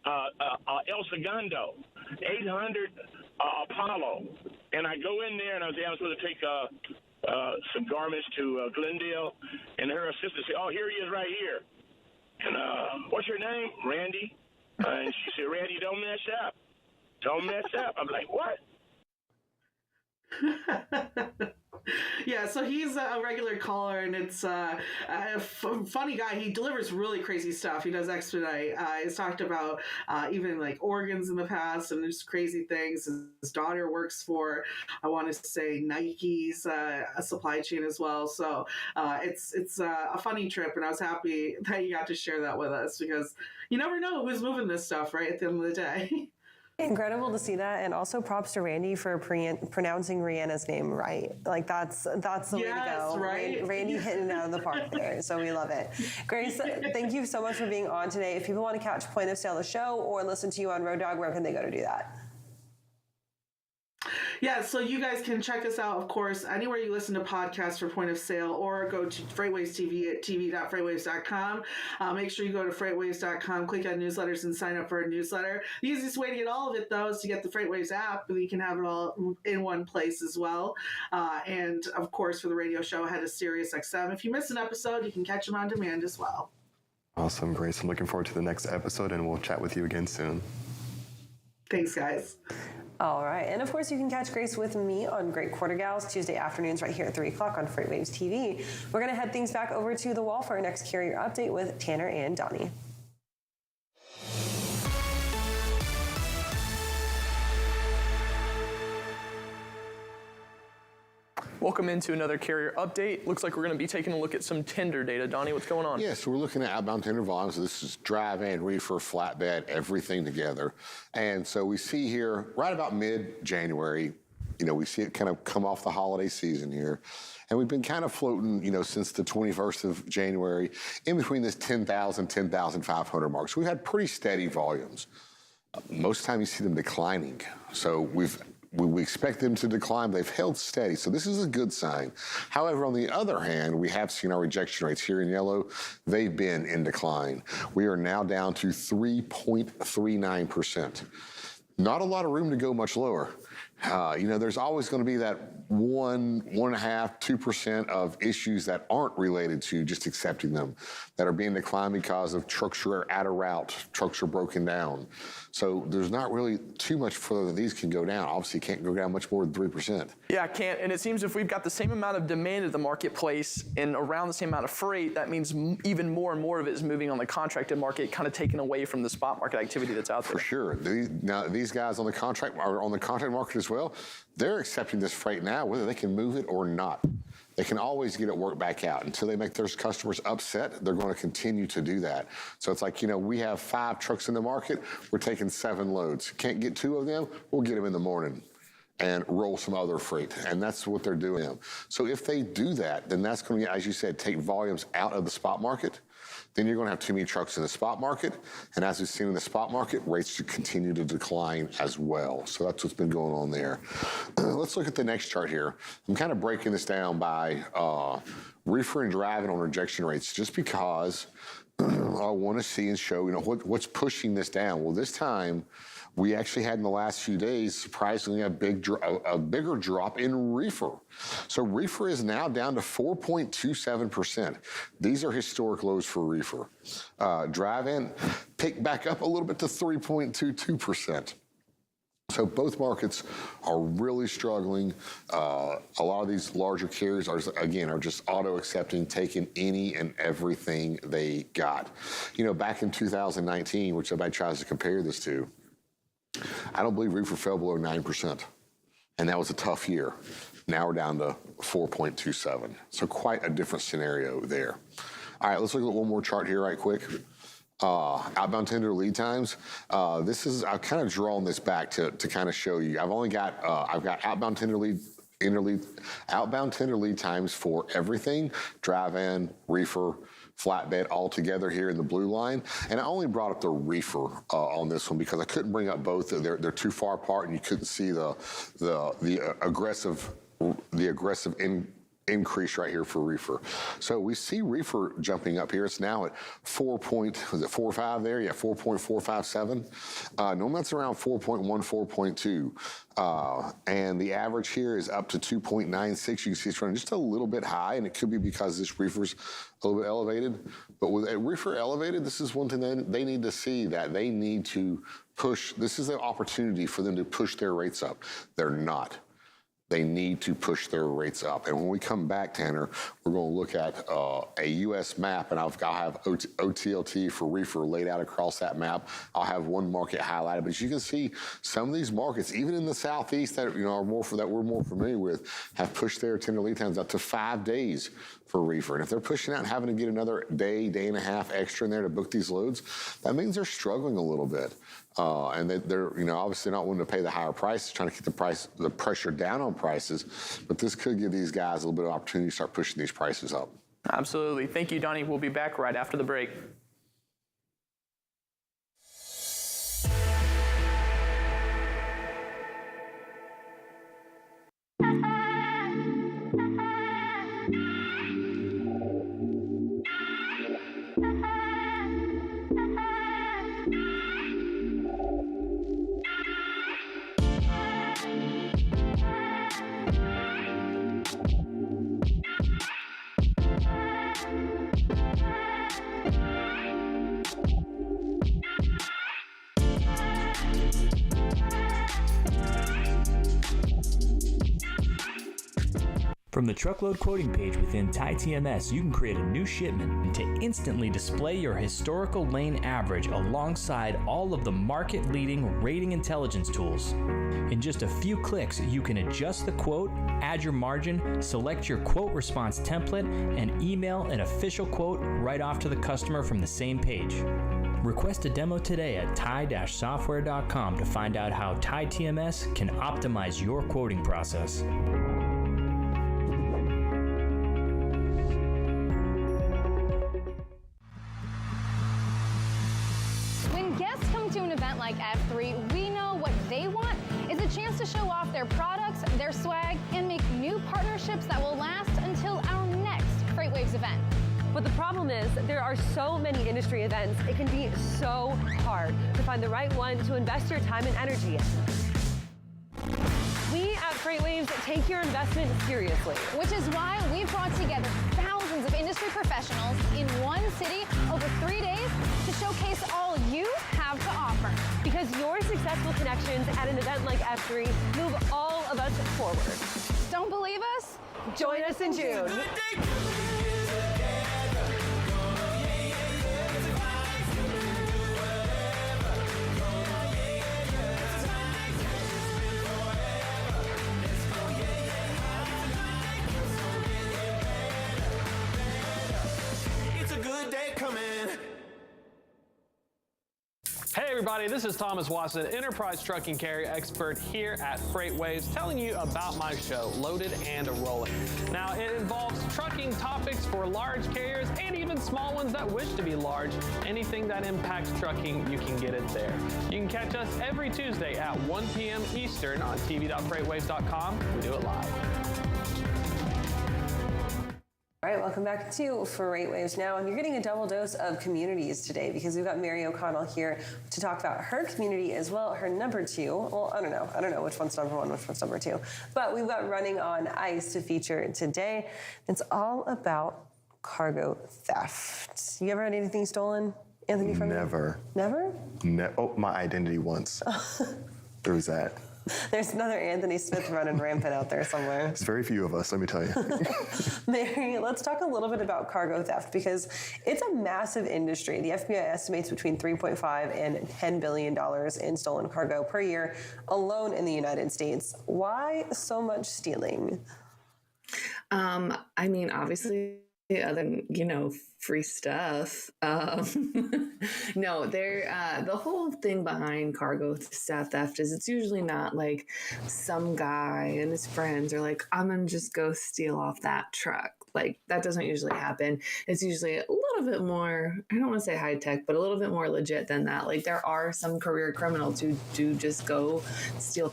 El Segundo, 800 Apollo. And I go in there, and I was supposed to take some garments to Glendale, and her assistant said, "Oh, here he is right here." And what's your name? Randy. And she said, "Randy, don't mess up. Don't mess up." I'm like, "What?" Yeah, so he's a regular caller, and it's a funny guy. He delivers really crazy stuff. He does expedite. He's talked about even like organs in the past and just crazy things. His daughter works for, I want to say, Nike's a supply chain as well. So it's a funny trip, and I was happy that you got to share that with us because you never know who's moving this stuff, right, at the end of the day. Incredible to see that, and also props to Randy for pronouncing Rihanna's name right. Like that's the way to go. Right? Randy hitting it out of the park there, so we love it. Grace, thank you so much for being on today. If people want to catch Point of Sale the show or listen to you on Road Dog, where can they go to do that? Yeah, so you guys can check us out, of course, anywhere you listen to podcasts for Point of Sale, or go to FreightWaves TV at tv.freightwaves.com. Make sure you go to freightwaves.com, click on newsletters, and sign up for a newsletter. The easiest way to get all of it, though, is to get the FreightWaves app, and you can have it all in one place as well. And, of course, for the radio show, head to Sirius XM. If you miss an episode, you can catch them on demand as well. Awesome, Grace. I'm looking forward to the next episode, and we'll chat with you again soon. Thanks, guys. All right. And of course, you can catch Grace with me on Great Quarter Gals Tuesday afternoons right here at 3 o'clock on FreightWaves TV. We're going to head things back over to the wall for our next carrier update with Tanner and Donnie. Welcome into another carrier update. Looks like we're going to be taking a look at some tender data. Donnie, what's going on? Yeah, so we're looking at outbound tender volumes. This is dry van, reefer, flatbed, everything together. And so we see here right about mid-January, we see it kind of come off the holiday season here. And we've been kind of floating, since the 21st of January, in between this 10,000, 10,500 mark. So we've had pretty steady volumes. Most of the time you see them declining. So we expect them to decline. They've held steady, so this is a good sign. However, on the other hand, we have seen our rejection rates here in yellow. They've been in decline. We are now down to 3.39%. Not a lot of room to go much lower. There's always going to be that 1.5%, 2% of issues that aren't related to just accepting them, that are being declined because of trucks are out of route, trucks are broken down. So there's not really too much further that these can go down. Obviously, can't go down much more than 3%. Yeah, can't. And it seems if we've got the same amount of demand at the marketplace and around the same amount of freight, that means even more and more of it is moving on the contracted market, kind of taken away from the spot market activity that's out there. For sure. Now, these guys on the contract market as well, they're accepting this freight now, whether they can move it or not. They can always get it worked back out. Until they make their customers upset, they're going to continue to do that. So it's like, we have 5 trucks in the market, we're taking 7 loads. Can't get 2 of them, we'll get them in the morning and roll some other freight. And that's what they're doing. So if they do that, then that's going to, as you said, take volumes out of the spot market. Then you're going to have too many trucks in the spot market. And as we've seen in the spot market, rates should continue to decline as well. So that's what's been going on there. Let's look at the next chart here. I'm kind of breaking this down by reefer and driving on rejection rates, just because I want to see and show, what's pushing this down. Well, this time, we actually had in the last few days, surprisingly, a bigger drop in reefer. So reefer is now down to 4.27%. These are historic lows for reefer. Drive-in picked back up a little bit to 3.22%. So both markets are really struggling. A lot of these larger carriers are just auto-accepting, taking any and everything they got. Back in 2019, which everybody tries to compare this to, I don't believe reefer fell below 9%, and that was a tough year. Now we're down to 4.27, so quite a different scenario there. All right, let's look at one more chart here right quick. Outbound tender lead times. I've kind of drawn this back to kind of show you. I've got outbound tender lead times for everything, drive-in, reefer, flatbed all together here in the blue line. And I only brought up the reefer on this one because I couldn't bring up both. They're too far apart, and you couldn't see the aggressive increase right here for reefer. So we see reefer jumping up here. It's now at 4.45 there? Yeah, 4.457. Normally it's around 4.1, 4.2. And the average here is up to 2.96. You can see it's running just a little bit high, and it could be because this reefer's a little bit elevated. But with a reefer elevated, this is one thing they need to see, that they need to push. This is an opportunity for them to push their rates up. They're not. They need to push their rates up. And when we come back, Tanner, we're going to look at a U.S. map, and I'll have OTLT for reefer laid out across that map. I'll have one market highlighted, but as you can see, some of these markets, even in the Southeast that we're more familiar with, have pushed their tender lead times up to 5 days for reefer. And if they're pushing out and having to get another day and a half extra in there to book these loads, that means they're struggling a little bit. And they're obviously not willing to pay the higher price, trying to keep the pressure down on prices. But this could give these guys a little bit of opportunity to start pushing these prices up. Absolutely. Thank you, Donnie. We'll be back right after the break. From the truckload quoting page within TIE-TMS, you can create a new shipment to instantly display your historical lane average alongside all of the market-leading rating intelligence tools. In just a few clicks, you can adjust the quote, add your margin, select your quote response template, and email an official quote right off to the customer from the same page. Request a demo today at tie-software.com to find out how TIE-TMS can optimize your quoting process. Like F3, we know what they want is a chance to show off their products, their swag, and make new partnerships that will last until our next FreightWaves event. But the problem is there are so many industry events, it can be so hard to find the right one to invest your time and energy in. We at FreightWaves take your investment seriously. Which is why we've brought together thousands of industry professionals in one city over 3 days to showcase all you have to offer. Because your successful connections at an event like F3 move all of us forward. Don't believe us? Join us in June. Hey everybody, this is Thomas Watson, enterprise trucking carrier expert here at FreightWaves, telling you about my show, Loaded and Rolling. Now, it involves trucking topics for large carriers and even small ones that wish to be large. Anything that impacts trucking, you can get it there. You can catch us every Tuesday at 1 p.m. Eastern on tv.freightwaves.com. We do it live. All right, welcome back to FreightWaves Now, and you're getting a double dose of communities today because we've got Mary O'Connell here to talk about her community as well, her number 2. Well, I don't know which one's number 1, which one's number 2, but we've got Running on Ice to feature today. It's all about cargo theft. You ever had anything stolen, Anthony? From Never. You? Never? Oh, my identity once. There was that. There's another Anthony Smith running rampant out there somewhere. There's very few of us, let me tell you. Mary, let's talk a little bit about cargo theft because it's a massive industry. The FBI estimates between $3.5 and $10 billion in stolen cargo per year alone in the United States. Why so much stealing? I mean, obviously, other than, free stuff. No, the whole thing behind cargo theft is it's usually not like some guy and his friends are like, I'm going to just go steal off that truck. Like, that doesn't usually happen. It's usually a little bit more, I don't want to say high tech, but a little bit more legit than that. Like, there are some career criminals who do just go steal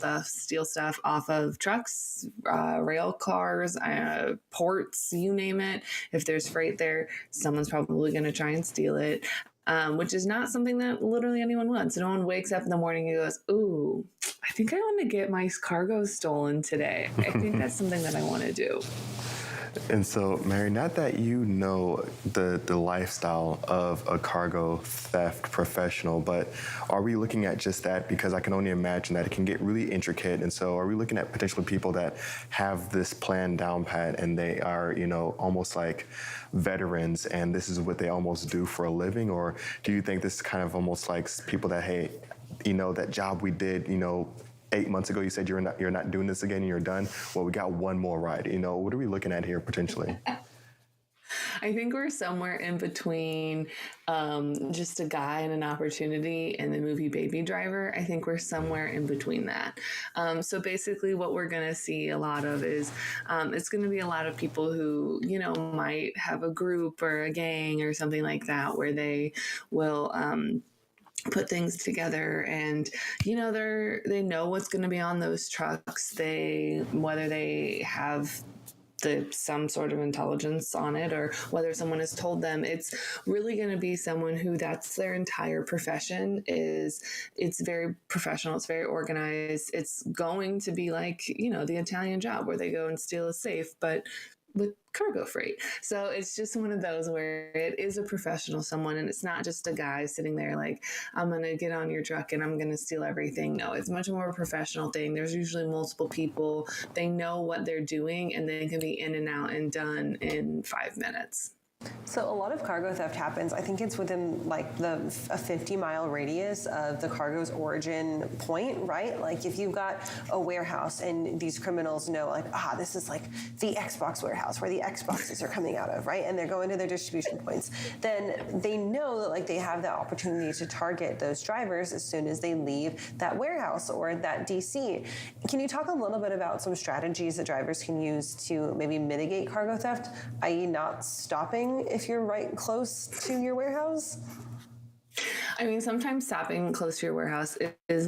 stuff off of trucks, rail cars, ports, you name it. If there's freight there, someone's probably going to try and steal it. Which is not something that literally anyone wants. No one wakes up in the morning and goes, ooh, I think I want to get my cargo stolen today. I think that's something that I want to do. And so, Mary, not that you know the lifestyle of a cargo theft professional, but are we looking at just that? Because I can only imagine that it can get really intricate. And so are we looking at potentially people that have this plan down pat and they are, almost like veterans and this is what they almost do for a living? Or do you think this is kind of almost like people that, hey, that job we did, 8 months ago, you said you're not doing this again and you're done. Well, we got one more ride. What are we looking at here potentially? I think we're somewhere in between just a guy and an opportunity and the movie Baby Driver. I think we're somewhere in between that. So basically what we're going to see a lot of is it's going to be a lot of people who, might have a group or a gang or something like that where they will put things together and they know what's going to be on those trucks, whether they have some sort of intelligence on it or whether someone has told them. It's really going to be someone who that's their entire profession. It's very professional, it's very organized. It's going to be like the Italian Job where they go and steal a safe but with cargo freight. So it's just one of those where it is a professional someone and it's not just a guy sitting there like, I'm going to get on your truck and I'm going to steal everything. No, it's much more of a professional thing. There's usually multiple people. They know what they're doing and they can be in and out and done in 5 minutes. So a lot of cargo theft happens. I think it's within like a 50-mile radius of the cargo's origin point, right? Like if you've got a warehouse and these criminals know like, this is like the Xbox warehouse where the Xboxes are coming out of, right? And they're going to their distribution points. Then they know that like they have the opportunity to target those drivers as soon as they leave that warehouse or that DC. Can you talk a little bit about some strategies that drivers can use to maybe mitigate cargo theft, i.e. not stopping if you're right close to your warehouse? I mean, sometimes stopping close to your warehouse is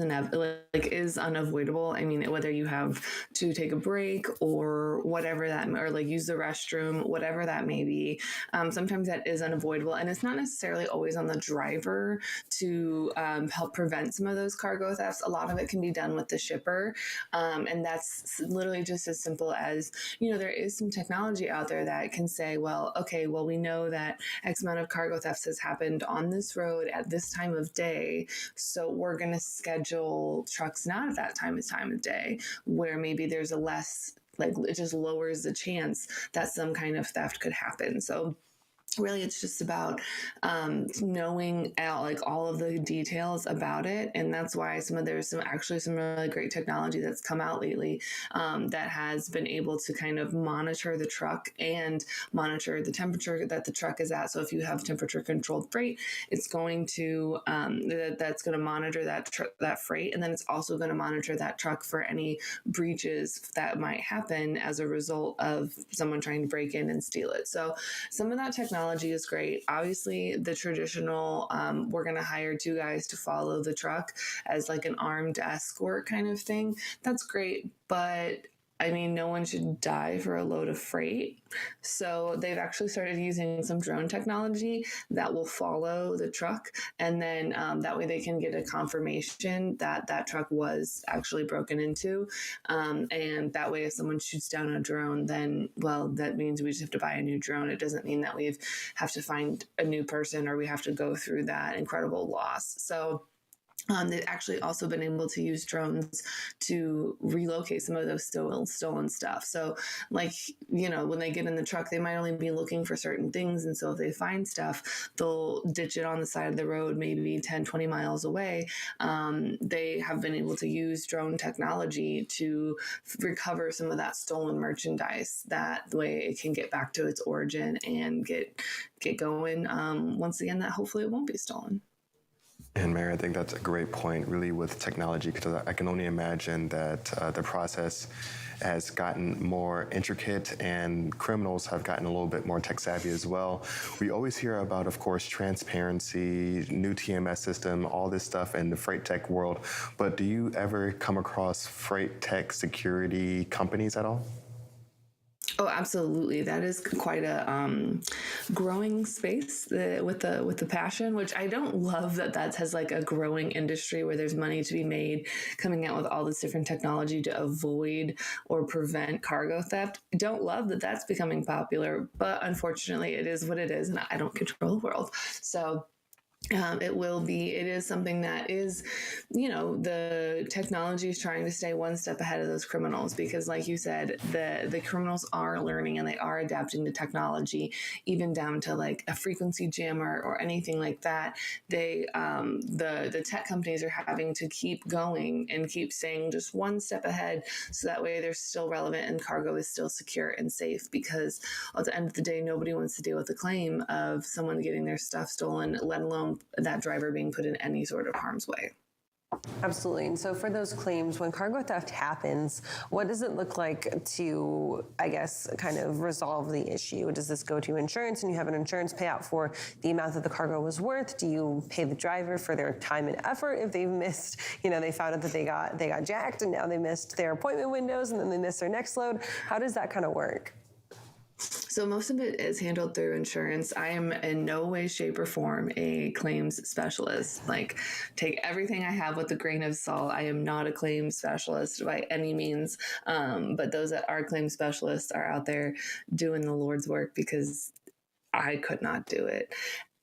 unavoidable. I mean, whether you have to take a break or whatever that, or like use the restroom, whatever that may be, sometimes that is unavoidable, and it's not necessarily always on the driver to help prevent some of those cargo thefts. A lot of it can be done with the shipper, and that's literally just as simple as, there is some technology out there that can say, well, okay, well, we know that X amount of cargo thefts has happened on this road at this time of day, so we're going to schedule trucks not at that time of day, where maybe there's a less, like, it just lowers the chance that some kind of theft could happen. So really, it's just about knowing all of the details about it, and that's why there's some really great technology that's come out lately that has been able to kind of monitor the truck and monitor the temperature that the truck is at. So if you have temperature controlled freight, it's going to that's going to monitor that freight, and then it's also going to monitor that truck for any breaches that might happen as a result of someone trying to break in and steal it. So some of that technology is great. Obviously, the traditional, we're going to hire 2 guys to follow the truck as like an armed escort kind of thing. That's great, but I mean, no one should die for a load of freight. So they've actually started using some drone technology that will follow the truck. And then that way they can get a confirmation that that truck was actually broken into. And that way, if someone shoots down a drone, then, well, that means we just have to buy a new drone. It doesn't mean that we have to find a new person or we have to go through that incredible loss. So they've actually also been able to use drones to relocate some of those stolen stuff. So, like, when they get in the truck, they might only be looking for certain things. And so if they find stuff, they'll ditch it on the side of the road, maybe 10, 20 miles away. They have been able to use drone technology to recover some of that stolen merchandise. That way it can get back to its origin and get going. Once again, that hopefully it won't be stolen. And Mary, I think that's a great point, really, with technology, because I can only imagine that the process has gotten more intricate and criminals have gotten a little bit more tech savvy as well. We always hear about, of course, transparency, new TMS system, all this stuff in the freight tech world. But do you ever come across freight tech security companies at all? Oh, absolutely. That is quite a growing space with the passion, which I don't love that has like a growing industry where there's money to be made coming out with all this different technology to avoid or prevent cargo theft. I don't love that that's becoming popular, but unfortunately it is what it is, and I don't control the world. So it is something that is, the technology is trying to stay one step ahead of those criminals, because like you said, the criminals are learning and they are adapting to technology, even down to like a frequency jammer or anything like that. They, the tech companies are having to keep going and keep staying just one step ahead. So that way they're still relevant and cargo is still secure and safe, because at the end of the day, nobody wants to deal with the claim of someone getting their stuff stolen, let alone that driver being put in any sort of harm's way. Absolutely. And so for those claims, when cargo theft happens, what does it look like to, I guess, kind of resolve the issue? Does this go to insurance and you have an insurance payout for the amount that the cargo was worth? Do you pay the driver for their time and effort if they've missed, they found out that they got jacked and now they missed their appointment windows and then they missed their next load? How does that kind of work? So most of it is handled through insurance. I am in no way, shape, or form a claims specialist. Like, take everything I have with a grain of salt. I am not a claims specialist by any means. But those that are claims specialists are out there doing the Lord's work, because I could not do it.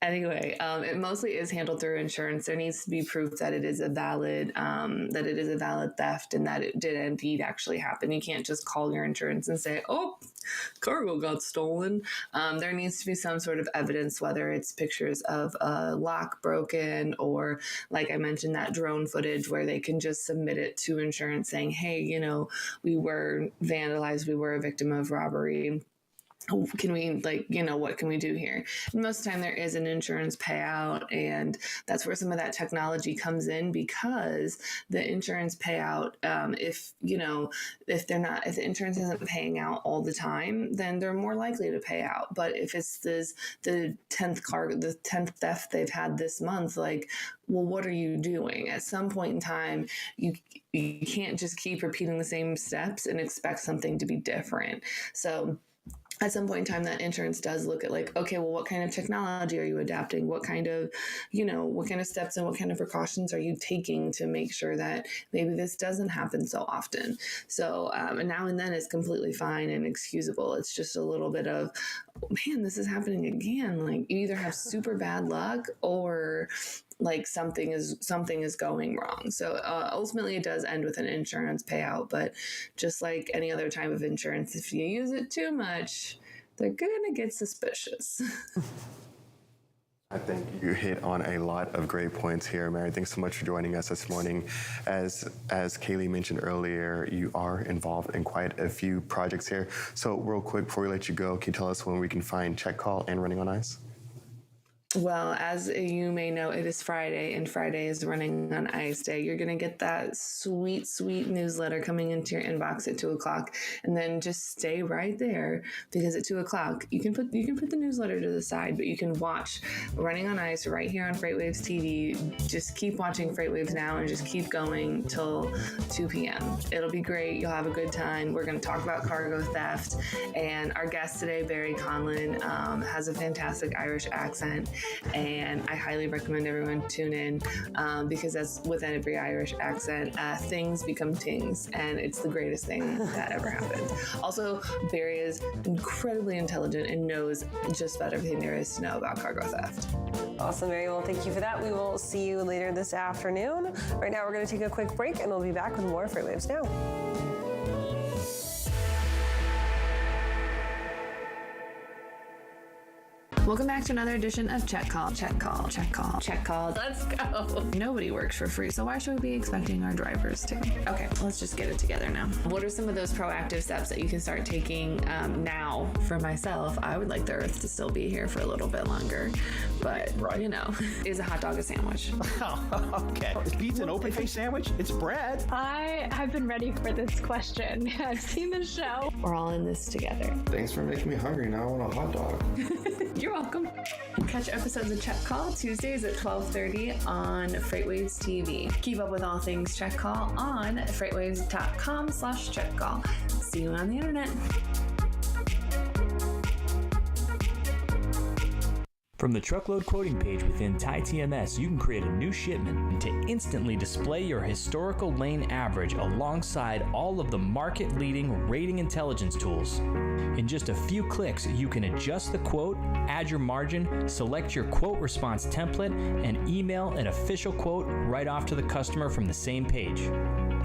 Anyway, it mostly is handled through insurance. There needs to be proof that it is a valid theft and that it did indeed actually happen. You can't just call your insurance and say, "Oh, cargo got stolen." There needs to be some sort of evidence, whether it's pictures of a lock broken or, like I mentioned, that drone footage where they can just submit it to insurance saying, "Hey, we were vandalized. We were a victim of robbery." can we, like, you know, what can we do here? And most of the time there is an insurance payout, and that's where some of that technology comes in, because the insurance payout, if the insurance isn't paying out all the time, then they're more likely to pay out. But if it's the 10th theft they've had this month, like, well, what are you doing? At some point in time, you can't just keep repeating the same steps and expect something to be different. So at some point in time, that insurance does look at, like, okay, well, what kind of technology are you adapting? What kind of steps and what kind of precautions are you taking to make sure that maybe this doesn't happen so often? So, and now and then is completely fine and excusable. It's just a little bit of, man, this is happening again. Like, you either have super bad luck or like something is going wrong. So ultimately it does end with an insurance payout, but just like any other type of insurance, if you use it too much, they're gonna get suspicious. I think you hit on a lot of great points here, Mary. Thanks so much for joining us this morning. As Kaylee mentioned earlier, you are involved in quite a few projects here. So real quick, before we let you go, can you tell us when we can find Check Call and Running on Ice? Well, as you may know, it is Friday, and Friday is Running on Ice Day. You're going to get that sweet, sweet newsletter coming into your inbox at 2 o'clock, and then just stay right there, because at 2 o'clock, you can put the newsletter to the side, but you can watch Running on Ice right here on FreightWaves TV. Just keep watching FreightWaves now and just keep going till 2 p.m. It'll be great. You'll have a good time. We're going to talk about cargo theft, and our guest today, Barry Conlon, has a fantastic Irish accent. And I highly recommend everyone tune in, because as with every Irish accent, things become tings, and it's the greatest thing that ever happened. Also, Barry is incredibly intelligent and knows just about everything there is to know about cargo theft. Awesome, Mary. Well, thank you for that. We will see you later this afternoon. Right now, we're going to take a quick break, and we'll be back with more FreightWaves Now. Welcome back to another edition of Check Call. Check Call. Check Call. Check Call. Let's go. Nobody works for free, so why should we be expecting our drivers to? Okay, let's just get it together now. What are some of those proactive steps that you can start taking now? For myself, I would like the Earth to still be here for a little bit longer, but you know, is a hot dog a sandwich? Oh, okay. Is pizza an open-faced sandwich? It's bread. I have been ready for this question. I've seen the show. We're all in this together. Thanks for making me hungry. Now I want a hot dog. You're welcome. Catch episodes of Check Call Tuesdays at 12:30 on FreightWaves TV. Keep up with all things Check Call on freightwaves.com/checkcall. See you on the internet. From the truckload quoting page within TieTMS, you can create a new shipment to instantly display your historical lane average alongside all of the market-leading rating intelligence tools. In just a few clicks, you can adjust the quote, add your margin, select your quote response template, and email an official quote right off to the customer from the same page.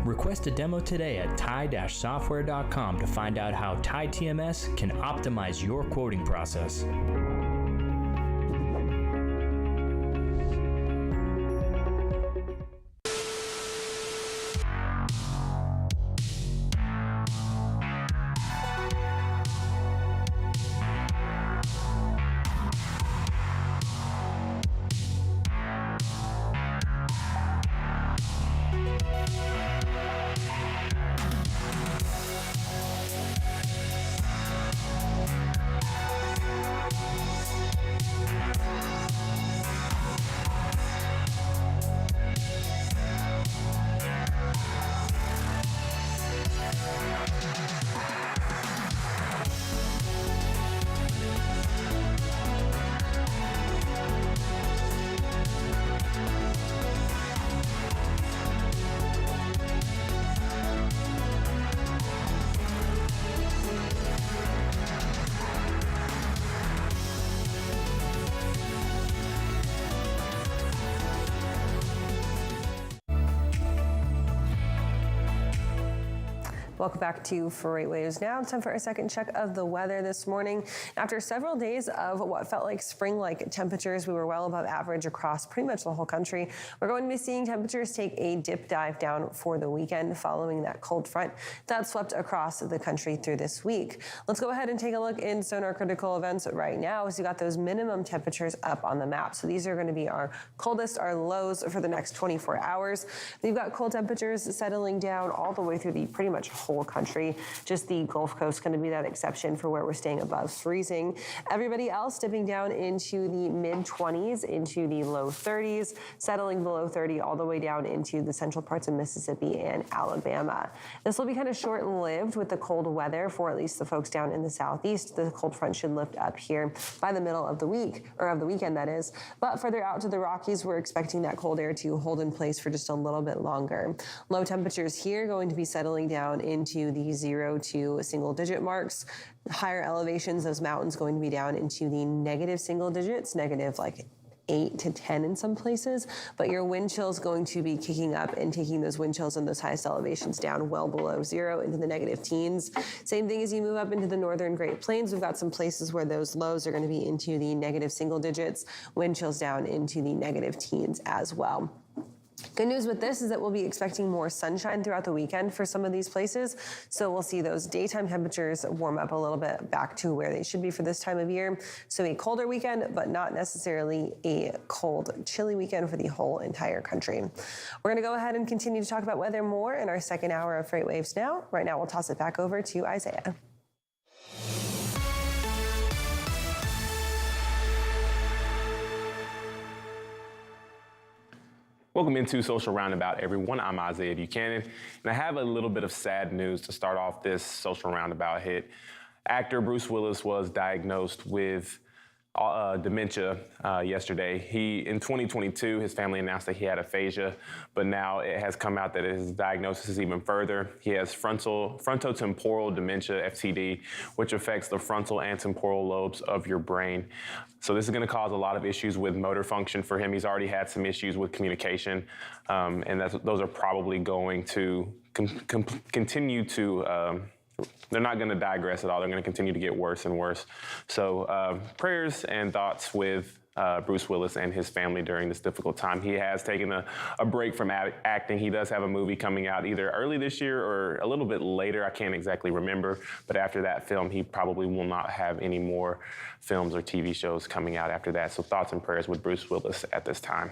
Request a demo today at tie-software.com to find out how TieTMS can optimize your quoting process. Welcome back to FreightWaves Now. Time for a second check of the weather this morning. After several days of what felt like spring-like temperatures, we were well above average across pretty much the whole country. We're going to be seeing temperatures take a dip dive down for the weekend following that cold front that swept across the country through this week. Let's go ahead and take a look in Sonar Critical Events right now as we got those minimum temperatures up on the map. So these are going to be our coldest, our lows for the next 24 hours. We've got cold temperatures settling down all the way through the pretty much whole country. Just the Gulf Coast going to be that exception for where we're staying above freezing. Everybody else dipping down into the mid-20s, into the low 30s, settling below 30 all the way down into the central parts of Mississippi and Alabama. This will be kind of short-lived with the cold weather for at least the folks down in the southeast. The cold front should lift up here by the middle of the week, or of the weekend that is. But further out to the Rockies, we're expecting that cold air to hold in place for just a little bit longer. Low temperatures here going to be settling down into the 0 to single-digit marks. Higher elevations, those mountains going to be down into the negative single digits, negative like 8 to 10 in some places, but your wind chill is going to be kicking up and taking those wind chills and those highest elevations down well below 0 into the negative teens. Same thing as you move up into the northern Great Plains. We've got some places where those lows are going to be into the negative single digits, wind chills down into the negative teens as well. Good news with this is that we'll be expecting more sunshine throughout the weekend for some of these places. So we'll see those daytime temperatures warm up a little bit back to where they should be for this time of year. So a colder weekend, but not necessarily a cold, chilly weekend for the whole entire country. We're going to go ahead and continue to talk about weather more in our second hour of FreightWaves Now. Right now, we'll toss it back over to Isaiah. Welcome into Social Roundabout, everyone. I'm Isaiah Buchanan, and I have a little bit of sad news to start off this Social Roundabout hit. Actor Bruce Willis was diagnosed with dementia yesterday. In 2022, his family announced that he had aphasia, but now it has come out that his diagnosis is even further. He has frontotemporal dementia, FTD, which affects the frontal and temporal lobes of your brain. So this is going to cause a lot of issues with motor function for him. He's already had some issues with communication, and those are probably going to continue to they're not going to digress at all. They're going to continue to get worse and worse. So prayers and thoughts with Bruce Willis and his family during this difficult time. He has taken a break from acting. He does have a movie coming out either early this year or a little bit later. I can't exactly remember. But after that film, he probably will not have any more films or TV shows coming out after that. So thoughts and prayers with Bruce Willis at this time.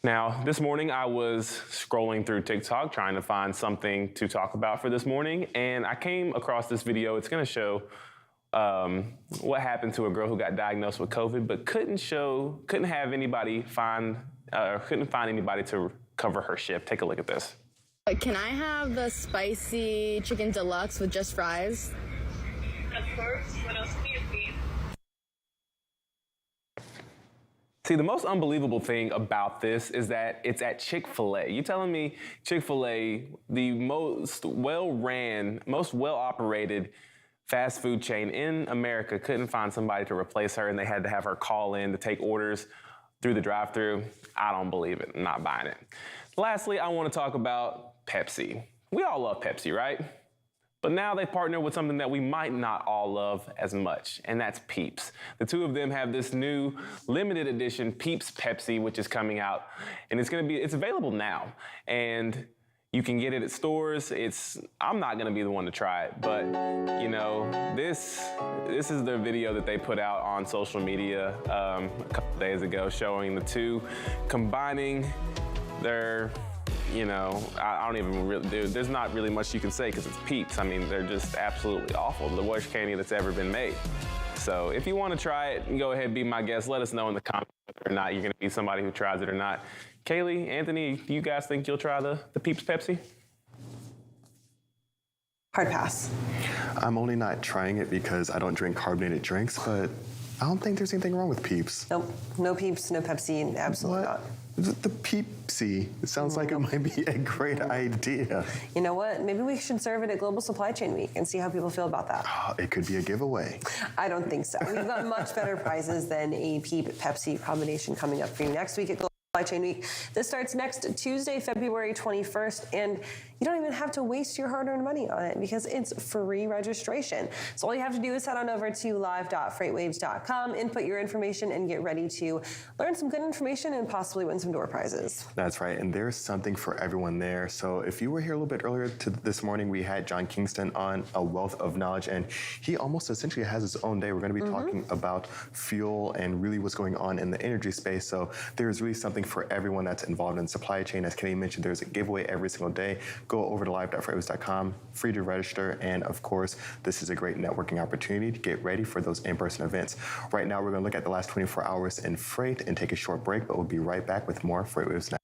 Now, this morning I was scrolling through TikTok trying to find something to talk about for this morning, and I came across this video. It's going to show what happened to a girl who got diagnosed with COVID, but couldn't find anybody to cover her shift. Take a look at this. Can I have the spicy chicken deluxe with just fries? Of course. What else do you need? See, the most unbelievable thing about this is that it's at Chick-fil-A. You telling me Chick-fil-A, the most well-ran, most well-operated fast food chain in America, couldn't find somebody to replace her, and they had to have her call in to take orders through the drive-thru? I don't believe it. I'm not buying it. Lastly, I want to talk about Pepsi. We all love Pepsi, right? But now they partner with something that we might not all love as much, and that's Peeps. The two of them have this new limited edition Peeps Pepsi, which is coming out, and it's available now. And you can get it at stores. I'm not gonna be the one to try it, but you know, this is the video that they put out on social media a couple days ago, showing the two combining their, you know, I don't even really, there's not really much you can say because it's Peeps. I mean, they're just absolutely awful. The worst candy that's ever been made. So if you want to try it, go ahead, be my guest. Let us know in the comments whether or not you're going to be somebody who tries it or not. Kaylee, Anthony, do you guys think you'll try the Peeps Pepsi? Hard pass. I'm only not trying it because I don't drink carbonated drinks, but I don't think there's anything wrong with Peeps. Nope, no Peeps, no Pepsi, absolutely not. The Peepsy. It sounds like it might be a great idea. You know what? Maybe we should serve it at Global Supply Chain Week and see how people feel about that. Oh, it could be a giveaway. I don't think so. We've got much better prizes than a Peep-Pepsi combination coming up for you next week at Global Supply Chain Week. This starts next Tuesday, February 21st, and you don't even have to waste your hard-earned money on it because it's free registration. So all you have to do is head on over to live.freightwaves.com, input your information, and get ready to learn some good information and possibly win some door prizes. That's right, and there's something for everyone there. So if you were here a little bit earlier this morning, we had John Kingston on, a wealth of knowledge, and he almost essentially has his own day. We're going to be talking about fuel and really what's going on in the energy space. So there's really something for everyone that's involved in supply chain. As Kenny mentioned, there's a giveaway every single day. Go over to live.freightwaves.com, free to register, and of course, this is a great networking opportunity to get ready for those in-person events. Right now, we're going to look at the last 24 hours in freight and take a short break, but we'll be right back with more FreightWaves Now.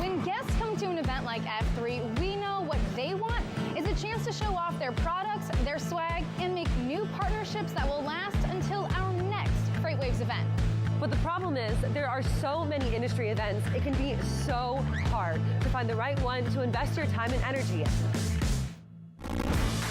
When guests come to an event like F3, we know what they want is a chance to show off their products, their swag, and make new partnerships that will last until our next FreightWaves event. But the problem is there are so many industry events, it can be so hard to find the right one to invest your time and energy in.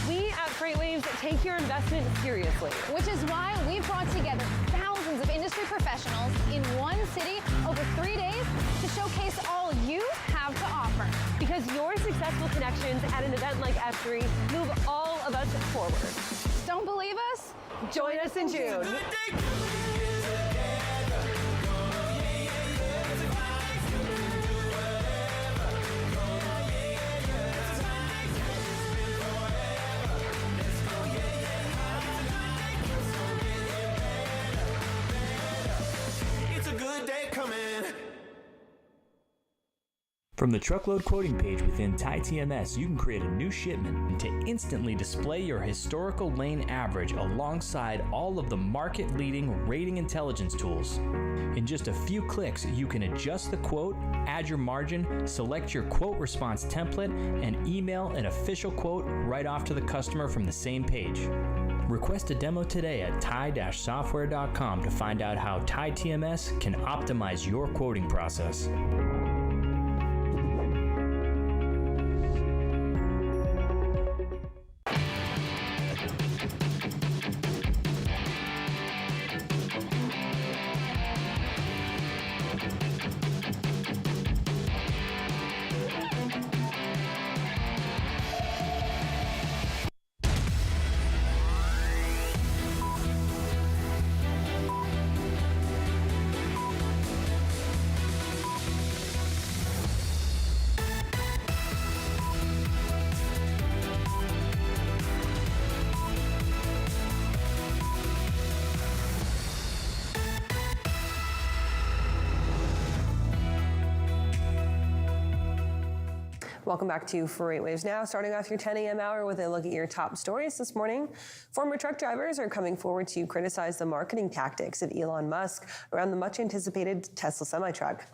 We at FreightWaves take your investment seriously. Which is why we've brought together thousands of industry professionals in one city over 3 days to showcase all you have to offer. Because your successful connections at an event like F3 move all of us forward. Don't believe us? Join us in June. From the truckload quoting page within TIE-TMS, you can create a new shipment to instantly display your historical lane average alongside all of the market-leading rating intelligence tools. In just a few clicks, you can adjust the quote, add your margin, select your quote response template, and email an official quote right off to the customer from the same page. Request a demo today at tie-software.com to find out how TIE-TMS can optimize your quoting process. Welcome back to FreightWaves Now, starting off your 10 a.m. hour with a look at your top stories this morning. Former truck drivers are coming forward to criticize the marketing tactics of Elon Musk around the much-anticipated Tesla semi-truck,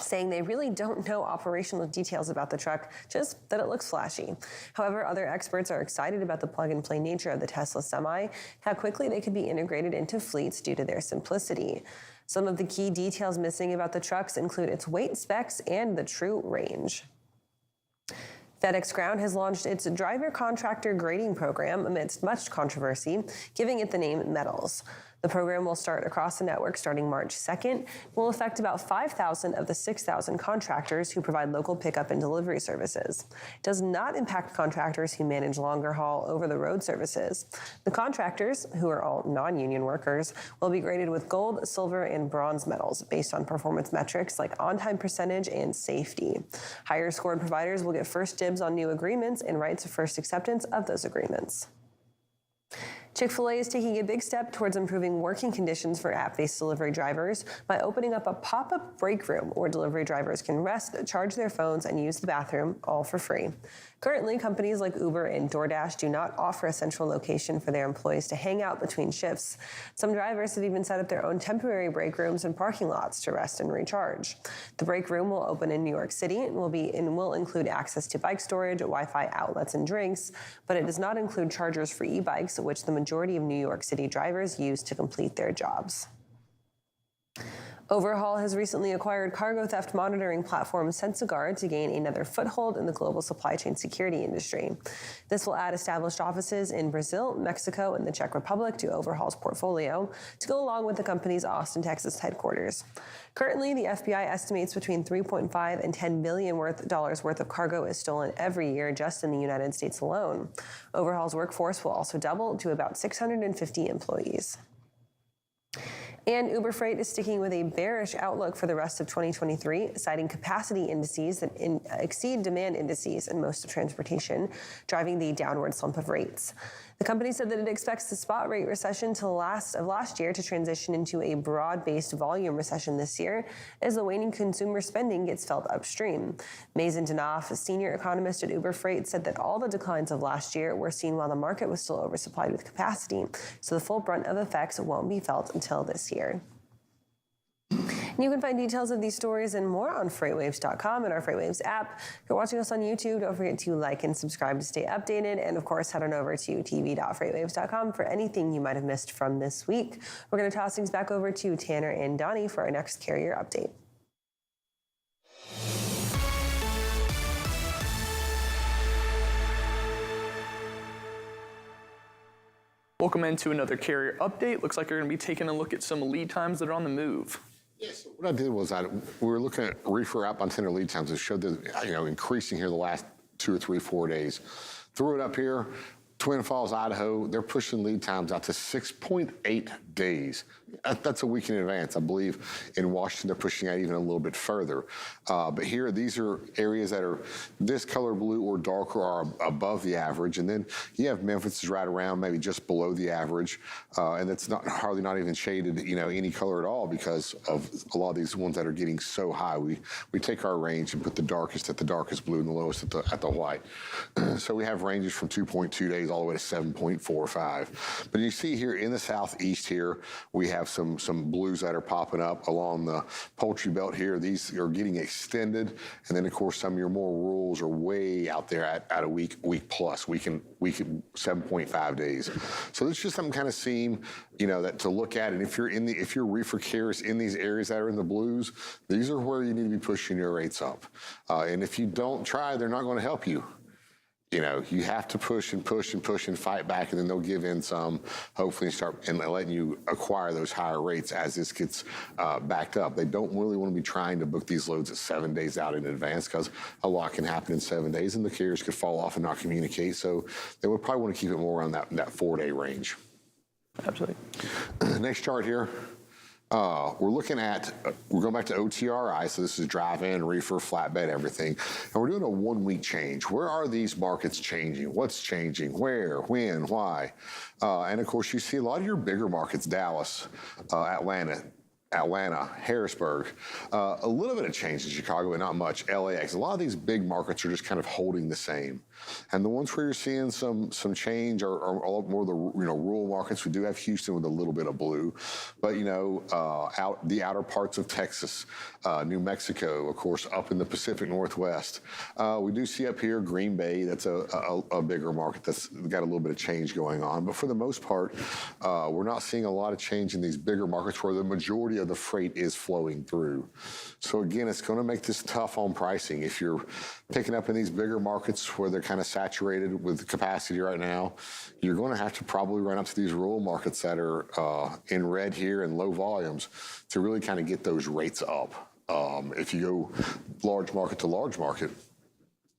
saying they really don't know operational details about the truck, just that it looks flashy. However, other experts are excited about the plug-and-play nature of the Tesla Semi, how quickly they could be integrated into fleets due to their simplicity. Some of the key details missing about the trucks include its weight specs and the true range. FedEx Ground has launched its driver contractor grading program amidst much controversy, giving it the name Metals. The program will start across the network starting March 2nd, will affect about 5,000 of the 6,000 contractors who provide local pickup and delivery services. It does not impact contractors who manage longer haul over-the-road services. The contractors, who are all non-union workers, will be graded with gold, silver, and bronze medals based on performance metrics like on-time percentage and safety. Higher scored providers will get first dibs on new agreements and rights of first acceptance of those agreements. Chick-fil-A is taking a big step towards improving working conditions for app-based delivery drivers by opening up a pop-up break room where delivery drivers can rest, charge their phones, and use the bathroom, all for free. Currently, companies like Uber and DoorDash do not offer a central location for their employees to hang out between shifts. Some drivers have even set up their own temporary break rooms and parking lots to rest and recharge. The break room will open in New York City and will include access to bike storage, Wi-Fi outlets, and drinks, but it does not include chargers for e-bikes, which the majority of New York City drivers use to complete their jobs. Overhaul has recently acquired cargo theft monitoring platform SensaGuard to gain another foothold in the global supply chain security industry. This will add established offices in Brazil, Mexico, and the Czech Republic to Overhaul's portfolio to go along with the company's Austin, Texas headquarters. Currently, the FBI estimates between $3.5 and $10 billion worth of cargo is stolen every year just in the United States alone. Overhaul's workforce will also double to about 650 employees. And Uber Freight is sticking with a bearish outlook for the rest of 2023, citing capacity indices that exceed demand indices in most of transportation, driving the downward slump of rates. The company said that it expects the spot rate recession last year to transition into a broad-based volume recession this year as the waning consumer spending gets felt upstream. Mazen Danoff, a senior economist at Uber Freight, said that all the declines of last year were seen while the market was still oversupplied with capacity, so the full brunt of effects won't be felt until this year. And you can find details of these stories and more on FreightWaves.com and our FreightWaves app. If you're watching us on YouTube, don't forget to like and subscribe to stay updated. And of course, head on over to tv.freightwaves.com for anything you might have missed from this week. We're going to toss things back over to Tanner and Donnie for our next carrier update. Welcome into another carrier update. Looks like you're going to be taking a look at some lead times that are on the move. Yes. What I did was we were looking at reefer outbound center lead times. It showed that increasing here the last 2 or 3, 4 days. Threw it up here. Twin Falls, Idaho, they're pushing lead times out to 6.8 days. That's a week in advance. I believe in Washington, they're pushing out even a little bit further. But here, these are areas that are this color blue or darker are above the average. And then you have Memphis is right around maybe just below the average. And that's hardly not even shaded, any color at all because of a lot of these ones that are getting so high. We take our range and put the darkest at the darkest blue and the lowest at the white. So we have ranges from 2.2 days all the way to 7.45. But you see here in the southeast here, we have some blues that are popping up along the poultry belt here. These are getting extended. And then, of course, some of your more rurals are way out there at a week plus, week and 7.5 days. So there's just some kind of seam, that to look at. And if you're reefer carriers in these areas that are in the blues, these are where you need to be pushing your rates up. And if you don't try, they're not going to help you. You have to push and push and push and fight back, and then they'll give in some, hopefully start and letting you acquire those higher rates as this gets backed up. They don't really want to be trying to book these loads at 7 days out in advance because a lot can happen in 7 days, and the carriers could fall off and not communicate. So they would probably want to keep it more around that 4-day range. Absolutely. Next chart here. We're going back to OTRI, so this is drive-in, reefer, flatbed, everything. And we're doing a 1-week change. Where are these markets changing? What's changing? Where? When? Why? And of course, you see a lot of your bigger markets, Dallas, Atlanta, Atlanta, Harrisburg, a little bit of change in Chicago, but not much. LAX. A lot of these big markets are just kind of holding the same. And the ones where you're seeing some change are a lot more the rural markets. We do have Houston with a little bit of blue, but out the outer parts of Texas, New Mexico, of course, up in the Pacific Northwest. We do see up here Green Bay. That's a bigger market that's got a little bit of change going on. But for the most part, we're not seeing a lot of change in these bigger markets where the majority of the freight is flowing through. So again, it's going to make this tough on pricing. If you're picking up in these bigger markets where they're kind of saturated with capacity right now, you're going to have to probably run up to these rural markets that are in red here and low volumes to really kind of get those rates up. If you go large market to large market,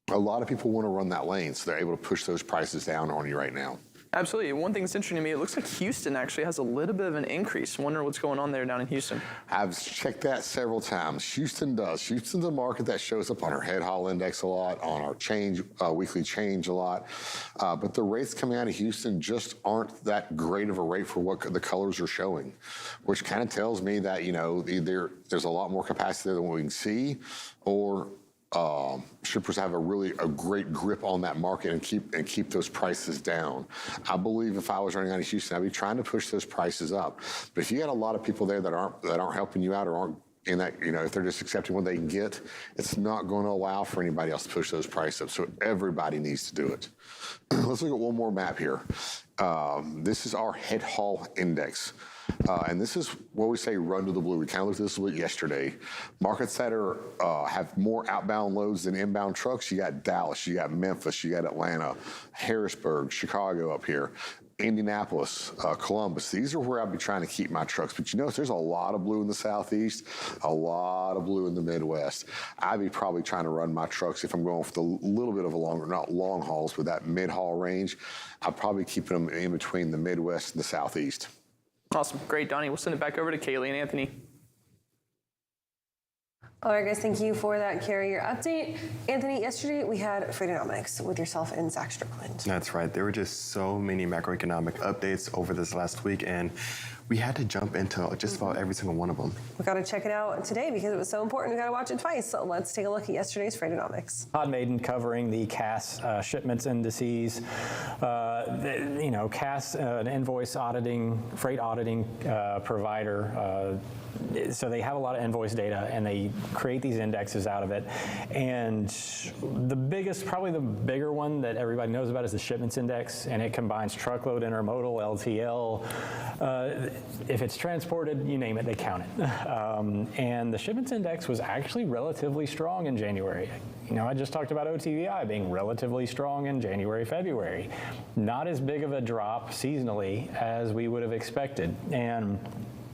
a lot of people want to run that lane, so they're able to push those prices down on you right now. Absolutely. One thing that's interesting to me, it looks like Houston actually has a little bit of an increase. Wonder what's going on there down in Houston. I've checked that several times. Houston does. Houston's a market that shows up on our head haul index a lot, on our weekly change a lot. But the rates coming out of Houston just aren't that great of a rate for what the colors are showing, which kind of tells me that, either there's a lot more capacity there than what we can see, or shippers have a great grip on that market and keep those prices down. I believe if I was running out of Houston, I'd be trying to push those prices up. But if you got a lot of people there that aren't helping you out or aren't in that, if they're just accepting what they can get, it's not going to allow for anybody else to push those prices up. So everybody needs to do it. Let's look at one more map here. This is our head haul index. And this is what we say run to the blue. We kind of looked at this a little bit yesterday. Markets that have more outbound loads than inbound trucks, you got Dallas, you got Memphis, you got Atlanta, Harrisburg, Chicago up here, Indianapolis, Columbus. These are where I'd be trying to keep my trucks. But there's a lot of blue in the Southeast, a lot of blue in the Midwest. I'd be probably trying to run my trucks if I'm going for the little bit of a longer, not long hauls, but that mid-haul range. I'd probably keep them in between the Midwest and the Southeast. Awesome. Great, Donnie. We'll send it back over to Kaylee and Anthony. All right, guys, thank you for that carrier update. Anthony, yesterday we had Freightonomics with yourself and Zach Strickland. That's right. There were just so many macroeconomic updates over this last week, and we had to jump into just about every single one of them. We got to check it out today because it was so important. We got to watch it twice. So let's take a look at yesterday's Freightonomics. Todd Maiden covering the Cass shipments indices. Cass, an invoice auditing, freight auditing provider. So they have a lot of invoice data and they create these indexes out of it. And probably the bigger one that everybody knows about is the shipments index, and it combines truckload, intermodal, LTL. If it's transported, you name it, they count it. And the shipments index was actually relatively strong in January. I just talked about OTVI being relatively strong in January, February. Not as big of a drop seasonally as we would have expected. And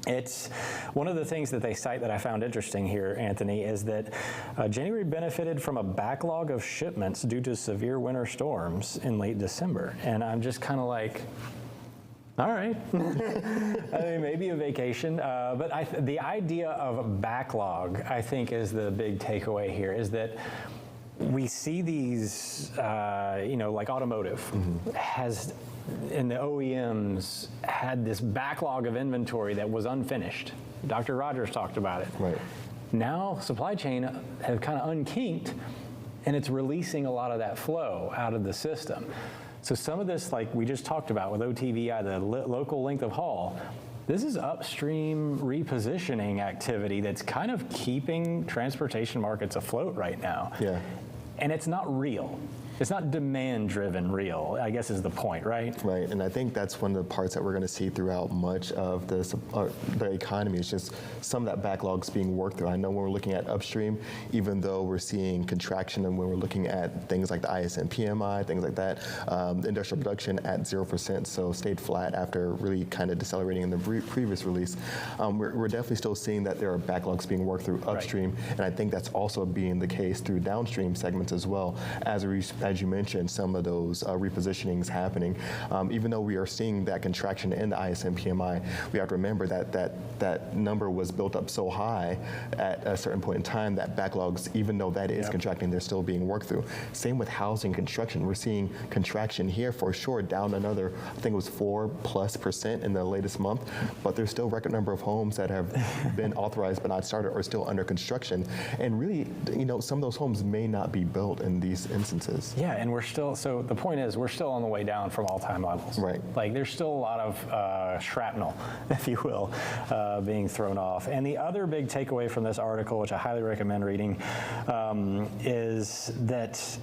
it's one of the things that they cite that I found interesting here, Anthony, is that January benefited from a backlog of shipments due to severe winter storms in late December. And I'm just kind of like, all right, maybe a vacation. But the idea of a backlog, I think, is the big takeaway here, is that we see these, like automotive has, and the OEMs had this backlog of inventory that was unfinished. Dr. Rogers talked about it. Right. Now supply chain have kind of unkinked, and it's releasing a lot of that flow out of the system. So some of this, like we just talked about with OTVI, the local length of haul, this is upstream repositioning activity that's kind of keeping transportation markets afloat right now. Yeah. And it's not real. It's not demand-driven real, I guess is the point, right? Right, and I think that's one of the parts that we're going to see throughout much of the economy. It's just some of that backlog's being worked through. I know when we're looking at upstream, even though we're seeing contraction, and when we're looking at things like the ISM PMI, things like that, industrial production at 0%, so stayed flat after really kind of decelerating in the previous release. We're definitely still seeing that there are backlogs being worked through upstream, and I think that's also being the case through downstream segments as well, as as you mentioned, some of those repositionings happening. Even though we are seeing that contraction in the ISM PMI, we have to remember that number was built up so high at a certain point in time that backlogs, even though that is contracting, they're still being worked through. Same with housing construction. We're seeing contraction here for sure, down another, I think it was 4+% in the latest month, but there's still a record number of homes that have been authorized but not started or still under construction. And really, some of those homes may not be built in these instances. Yeah, and we're still, so the point is, we're still on the way down from all-time levels. Right. Like, there's still a lot of shrapnel, if you will, being thrown off. And the other big takeaway from this article, which I highly recommend reading, is that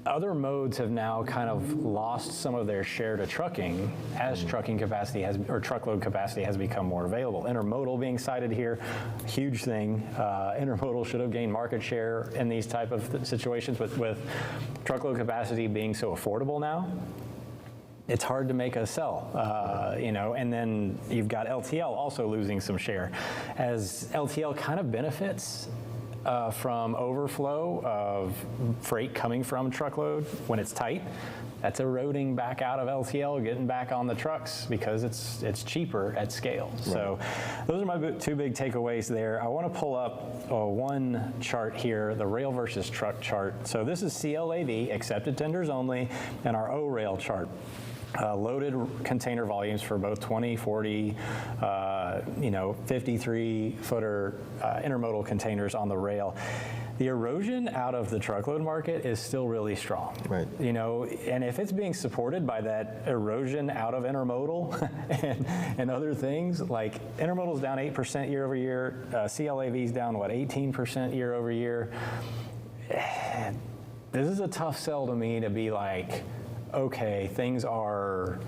other modes have now kind of lost some of their share to trucking as trucking capacity or truckload capacity has become more available. Intermodal being cited here, huge thing. Intermodal should have gained market share in these type of situations, but with truckload capacity being so affordable now, it's hard to make a sell, and then you've got LTL also losing some share as LTL kind of benefits from overflow of freight coming from truckload when it's tight. That's eroding back out of LTL, getting back on the trucks because it's cheaper at scale. Right. So those are my two big takeaways there. I want to pull up one chart here, the rail versus truck chart. So this is CLAV, accepted tenders only, and our O-rail chart. Loaded container volumes for both 20, 40, 53-footer intermodal containers on the rail. The erosion out of the truckload market is still really strong. Right. And if it's being supported by that erosion out of intermodal and other things, like intermodal's down 8% year over year, CLAV's down 18% year over year. This is a tough sell to me to be like, okay, things are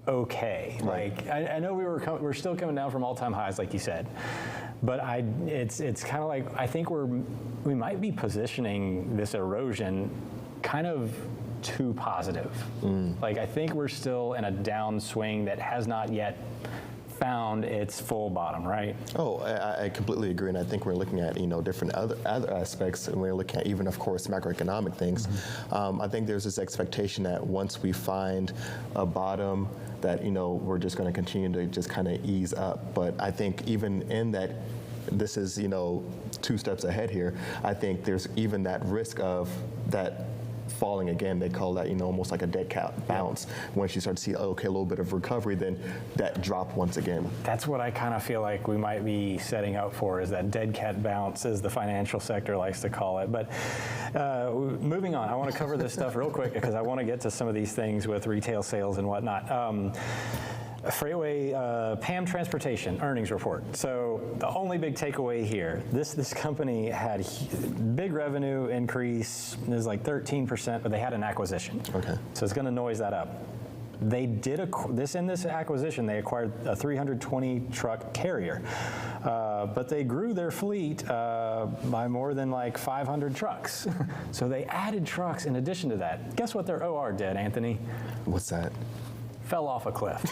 okay. Right. Like I know we're still coming down from all-time highs, like you said, but it's kind of like I think we might be positioning this erosion kind of too positive. Like I think we're still in a downswing that has not yet found its full bottom, right? Oh, I completely agree, and I think we're looking at different other aspects, and we're looking at even, of course, macroeconomic things. I think there's this expectation that once we find a bottom, that we're just going to continue to just kind of ease up. But I think even in that, this is 2 steps ahead here. I think there's even that risk of that falling again. They call that almost like a dead cat bounce. Once you start to see a little bit of recovery, then that drop once again. That's what I kind of feel like we might be setting up for, is that dead cat bounce, as the financial sector likes to call it. But moving on, I want to cover this stuff real quick because I want to get to some of these things with retail sales and whatnot. Freightway PAM Transportation earnings report. So the only big takeaway here, this company had big revenue increase. It was like 13%, but they had an acquisition. Okay. So it's going to noise that up. They did in this acquisition, they acquired a 320 truck carrier, but they grew their fleet by more than like 500 trucks. So they added trucks in addition to that. Guess what their OR did, Anthony? What's that? Fell off a cliff.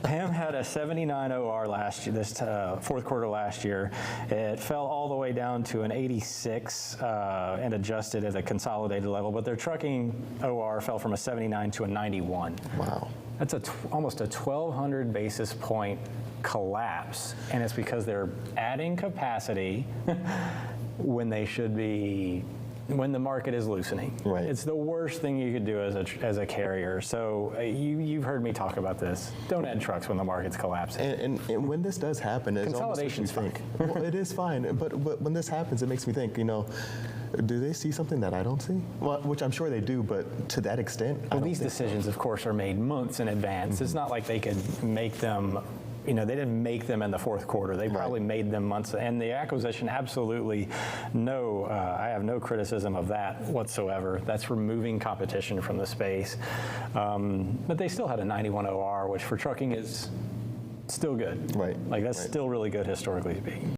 PAM had a 79 OR last year, this fourth quarter last year. It fell all the way down to an 86 and adjusted at a consolidated level, but their trucking OR fell from a 79 to a 91. Wow. That's almost a 1,200 basis point collapse, and it's because they're adding capacity when they should be, when the market is loosening. Right. It's the worst thing you could do as a carrier. So you've heard me talk about this. Don't add trucks when the market's collapsing. And when this does happen, it's consolidation's fine. Well, it is fine, but when this happens, it makes me think, do they see something that I don't see? Well, which I'm sure they do, but to that extent, well, these decisions, of course, are made months in advance. Mm-hmm. It's not like they could make them. They didn't make them in the fourth quarter. They probably made them months. And the acquisition, absolutely I have no criticism of that whatsoever. That's removing competition from the space. But they still had a 91 OR, which for trucking is still good. Right. Like that's still really good historically speaking.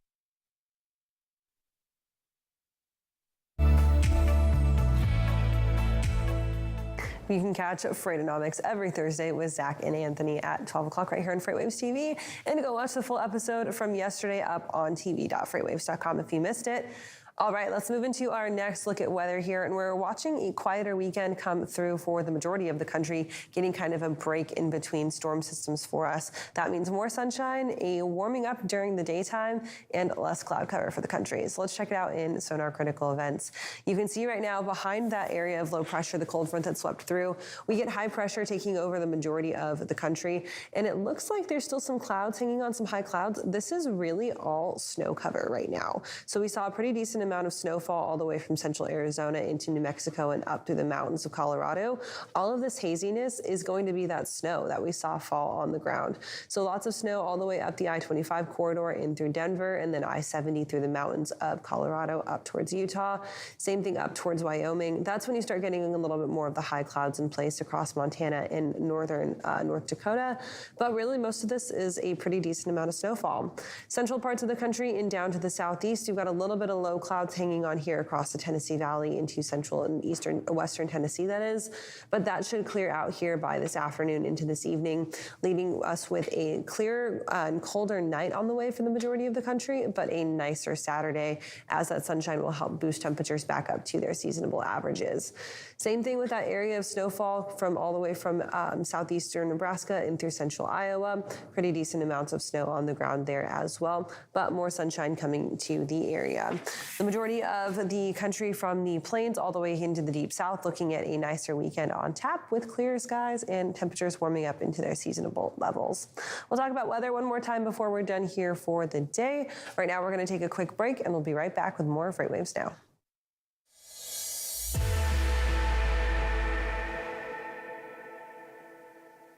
You can catch Freightonomics every Thursday with Zach and Anthony at 12 o'clock right here on FreightWaves TV. And go watch the full episode from yesterday up on tv.freightwaves.com if you missed it. All right, let's move into our next look at weather here. And we're watching a quieter weekend come through for the majority of the country, getting kind of a break in between storm systems for us. That means more sunshine, a warming up during the daytime, and less cloud cover for the country. So let's check it out in Sonar Critical Events. You can see right now behind that area of low pressure, the cold front that swept through, we get high pressure taking over the majority of the country. And it looks like there's still some clouds hanging on, some high clouds. This is really all snow cover right now. So we saw a pretty decent amount of snowfall all the way from central Arizona into New Mexico and up through the mountains of Colorado. All of this haziness is going to be that snow that we saw fall on the ground. So lots of snow all the way up the I-25 corridor in through Denver, and then I-70 through the mountains of Colorado up towards Utah. Same thing up towards Wyoming. That's when you start getting a little bit more of the high clouds in place across Montana and northern North Dakota. But really most of this is a pretty decent amount of snowfall. Central parts of the country and down to the southeast, you've got a little bit of low clouds hanging on here across the Tennessee Valley into central and western Tennessee, that is. But that should clear out here by this afternoon into this evening, leaving us with a clear and colder night on the way for the majority of the country, but a nicer Saturday as that sunshine will help boost temperatures back up to their seasonable averages. Same thing with that area of snowfall from all the way from southeastern Nebraska and through central Iowa. Pretty decent amounts of snow on the ground there as well, but more sunshine coming to the area. The majority of the country from the plains all the way into the deep south looking at a nicer weekend on tap with clear skies and temperatures warming up into their seasonable levels. We'll talk about weather one more time before we're done here for the day. Right now we're going to take a quick break and we'll be right back with more FreightWaves Now.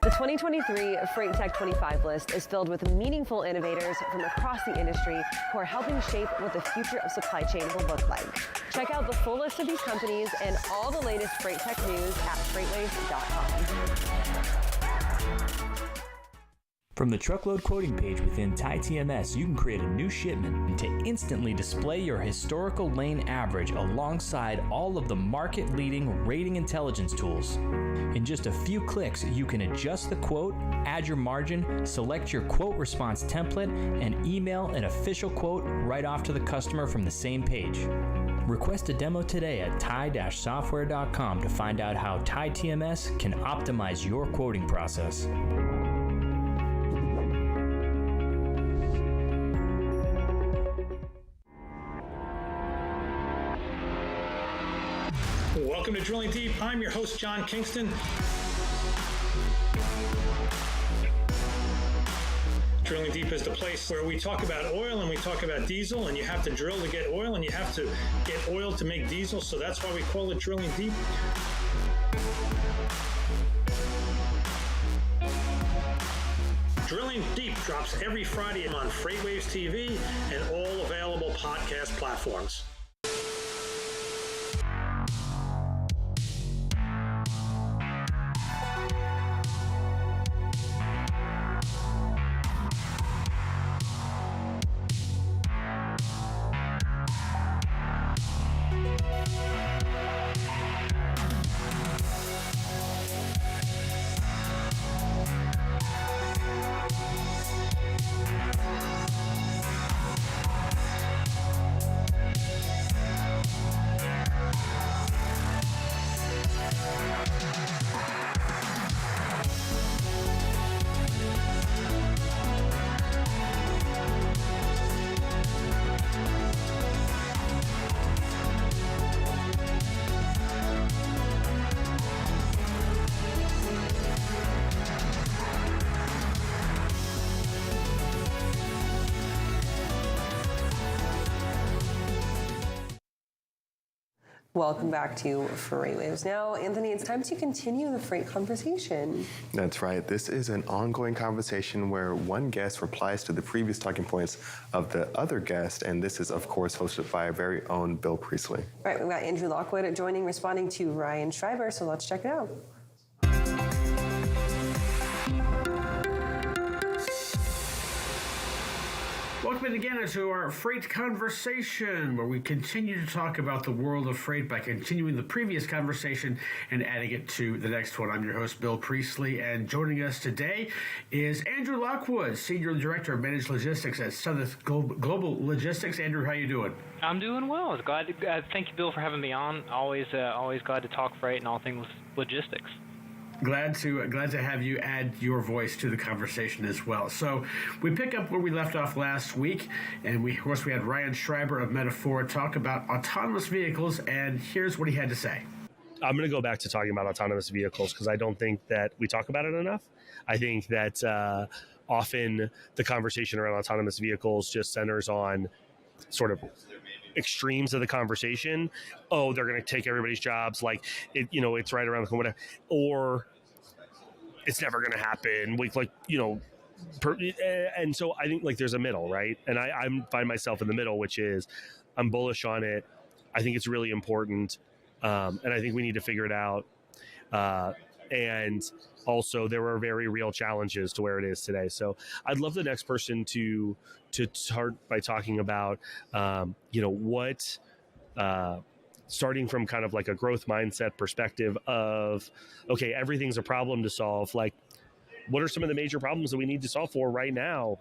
The 2023 Freight Tech 25 list is filled with meaningful innovators from across the industry who are helping shape what the future of supply chain will look like. Check out the full list of these companies and all the latest Freight Tech news at FreightWaves.com. From the truckload quoting page within TieTMS, you can create a new shipment to instantly display your historical lane average alongside all of the market-leading rating intelligence tools. In just a few clicks, you can adjust the quote, add your margin, select your quote response template, and email an official quote right off to the customer from the same page. Request a demo today at tie-software.com to find out how TieTMS can optimize your quoting process. Welcome to Drilling Deep. I'm your host, John Kingston. Drilling Deep is the place where we talk about oil and we talk about diesel, and you have to drill to get oil and you have to get oil to make diesel, so that's why we call it Drilling Deep. Drilling Deep drops every Friday on FreightWaves TV and all available podcast platforms. Welcome back to FreightWaves Now. Anthony, it's time to continue the freight conversation. That's right. This is an ongoing conversation where one guest replies to the previous talking points of the other guest, and this is, of course, hosted by our very own Bill Priestley. Right, we've got Andrew Lockwood joining, responding to Ryan Schreiber, so let's check it out. Welcome again to our freight conversation, where we continue to talk about the world of freight by continuing the previous conversation and adding it to the next one. I'm your host, Bill Priestley, and joining us today is Andrew Lockwood, Senior Director of Managed Logistics at Southern Global Logistics. Andrew, how you doing? I'm doing well. Glad to, thank you, Bill, for having me on. Always glad to talk freight and all things logistics. Glad to have you add your voice to the conversation as well. So we pick up where we left off last week, and of course we had Ryan Schreiber of Metaphor talk about autonomous vehicles, and here's what he had to say. I'm going to go back to talking about autonomous vehicles because I don't think that we talk about it enough. I think that often the conversation around autonomous vehicles just centers on sort of extremes of the conversation. Oh, they're going to take everybody's jobs, like it's right around the corner, or it's never going to happen. And so I think there's a middle, right? And I find myself in the middle, which is I'm bullish on it. I think it's really important, and I think we need to figure it out. And also, there are very real challenges to where it is today. So I'd love the next person to start by talking about, what, starting from kind of like a growth mindset perspective of, okay, everything's a problem to solve. Like, what are some of the major problems that we need to solve for right now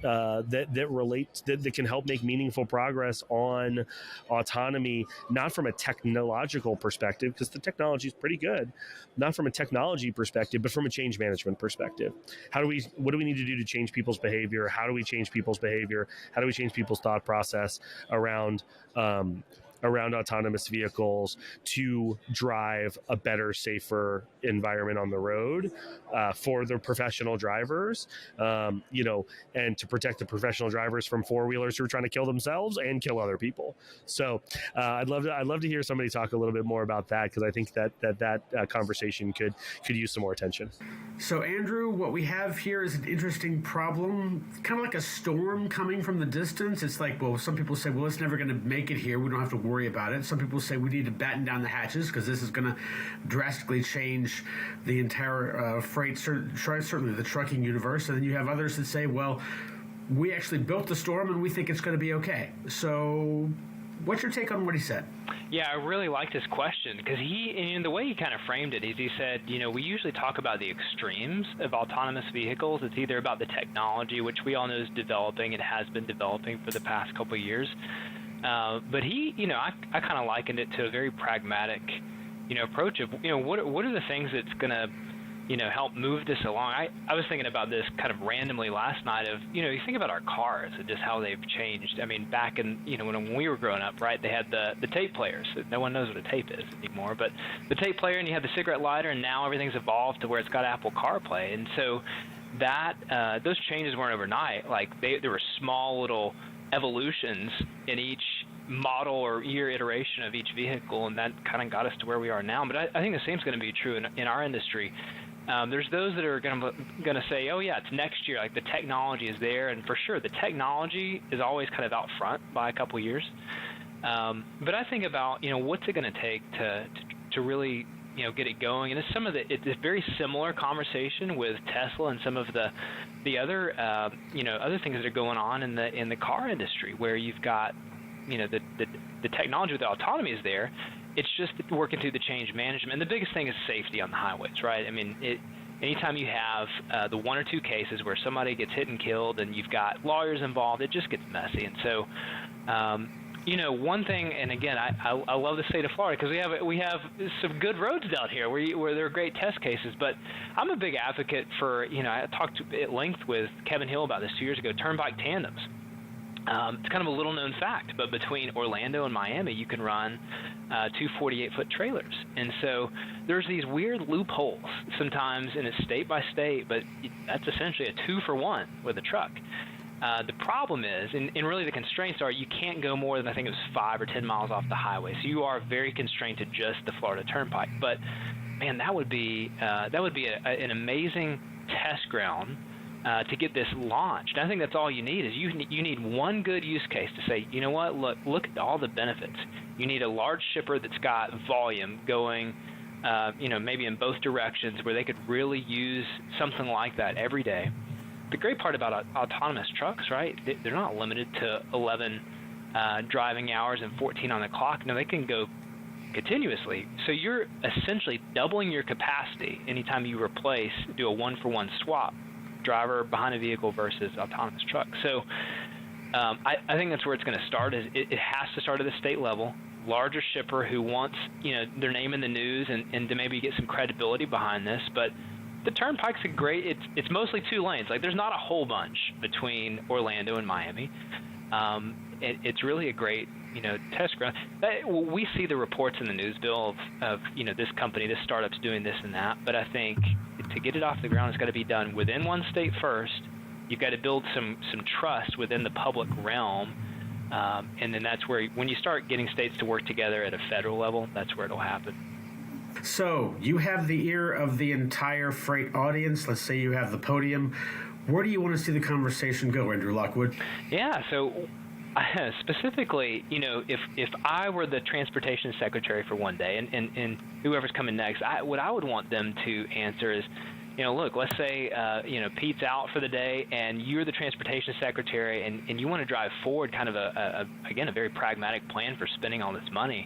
that can help make meaningful progress on autonomy, not from a technological perspective, because the technology is pretty good, not from a technology perspective, but from a change management perspective. What do we need to do to change people's behavior? How do we change people's behavior? How do we change people's thought process around autonomous vehicles to drive a better, safer environment on the road for the professional drivers, and to protect the professional drivers from four-wheelers who are trying to kill themselves and kill other people. So I'd love to hear somebody talk a little bit more about that, because I think that conversation could use some more attention. So Andrew, what we have here is an interesting problem, kind of like a storm coming from the distance. It's like, well, some people say, well, it's never going to make it here. We don't have to worry about it. Some people say we need to batten down the hatches because this is going to drastically change the entire freight, certainly the trucking universe. And then you have others that say, well, we actually built the storm and we think it's going to be okay. So what's your take on what he said? Yeah, I really like this question because the way he kind of framed it is he said, we usually talk about the extremes of autonomous vehicles. It's either about the technology, which we all know is developing and has been developing for the past couple of years. But I kind of likened it to a very pragmatic, approach of, what are the things that's going to, help move this along. I was thinking about this kind of randomly last night of, you think about our cars and just how they've changed. I mean, back in, when we were growing up, right, they had the tape players. No one knows what a tape is anymore, but the tape player, and you had the cigarette lighter, and now everything's evolved to where it's got Apple CarPlay. And so those changes weren't overnight. Like there were small little evolutions in each model or year iteration of each vehicle, and that kind of got us to where we are now. But I think the same is going to be true in our industry. There's those that are going to say, oh yeah, it's next year, like the technology is there, and for sure the technology is always kind of out front by a couple years. But I think about, what's it going to take to really, get it going, and it's a very similar conversation with Tesla and some of the other other things that are going on in the car industry, where you've got the technology with the autonomy is there. It's just working through the change management. And the biggest thing is safety on the highways, right? I mean, anytime you have the one or two cases where somebody gets hit and killed and you've got lawyers involved, it just gets messy. And so, one thing, and again, I love the state of Florida because we have some good roads down here where there are great test cases. But I'm a big advocate for, I talked at length with Kevin Hill about this 2 years ago, turnpike tandems. It's kind of a little known fact, but between Orlando and Miami, you can run 2 48-foot trailers. And so there's these weird loopholes sometimes, and it's state by state, but that's essentially a 2-for-1 with a truck. The problem is, and really the constraints are, you can't go more than, I think it was 5 or 10 miles off the highway. So you are very constrained to just the Florida Turnpike. But man, that would be an amazing test ground to get this launched. I think that's all you need is you need one good use case to say, you know what, look at all the benefits. You need a large shipper that's got volume going, maybe in both directions, where they could really use something like that every day. the great part about autonomous trucks, right? They're not limited to 11 driving hours and 14 on the clock. No, they can go continuously. So you're essentially doubling your capacity anytime you do a one-for-one swap, driver behind a vehicle versus autonomous truck. So I think that's where it's going to start. It has to start at the state level. Larger shipper who wants their name in the news and to maybe get some credibility behind this. But the Turnpike's a great. It's mostly 2 lanes. Like there's not a whole bunch between Orlando and Miami. It's really a great test ground. We see the reports in the news, Bill, of this company, this startup's doing this and that. But I think to get it off the ground, it's got to be done within one state first. You've got to build some trust within the public realm, and then that's where, when you start getting states to work together at a federal level, that's where it'll happen. So you have the ear of the entire freight audience. Let's say you have the podium. Where do you want to see the conversation go, Andrew Lockwood? Yeah, so specifically, if I were the transportation secretary for one day, and whoever's coming next, what I would want them to answer is, look, let's say, Pete's out for the day and you're the transportation secretary and you want to drive forward kind of a very pragmatic plan for spending all this money,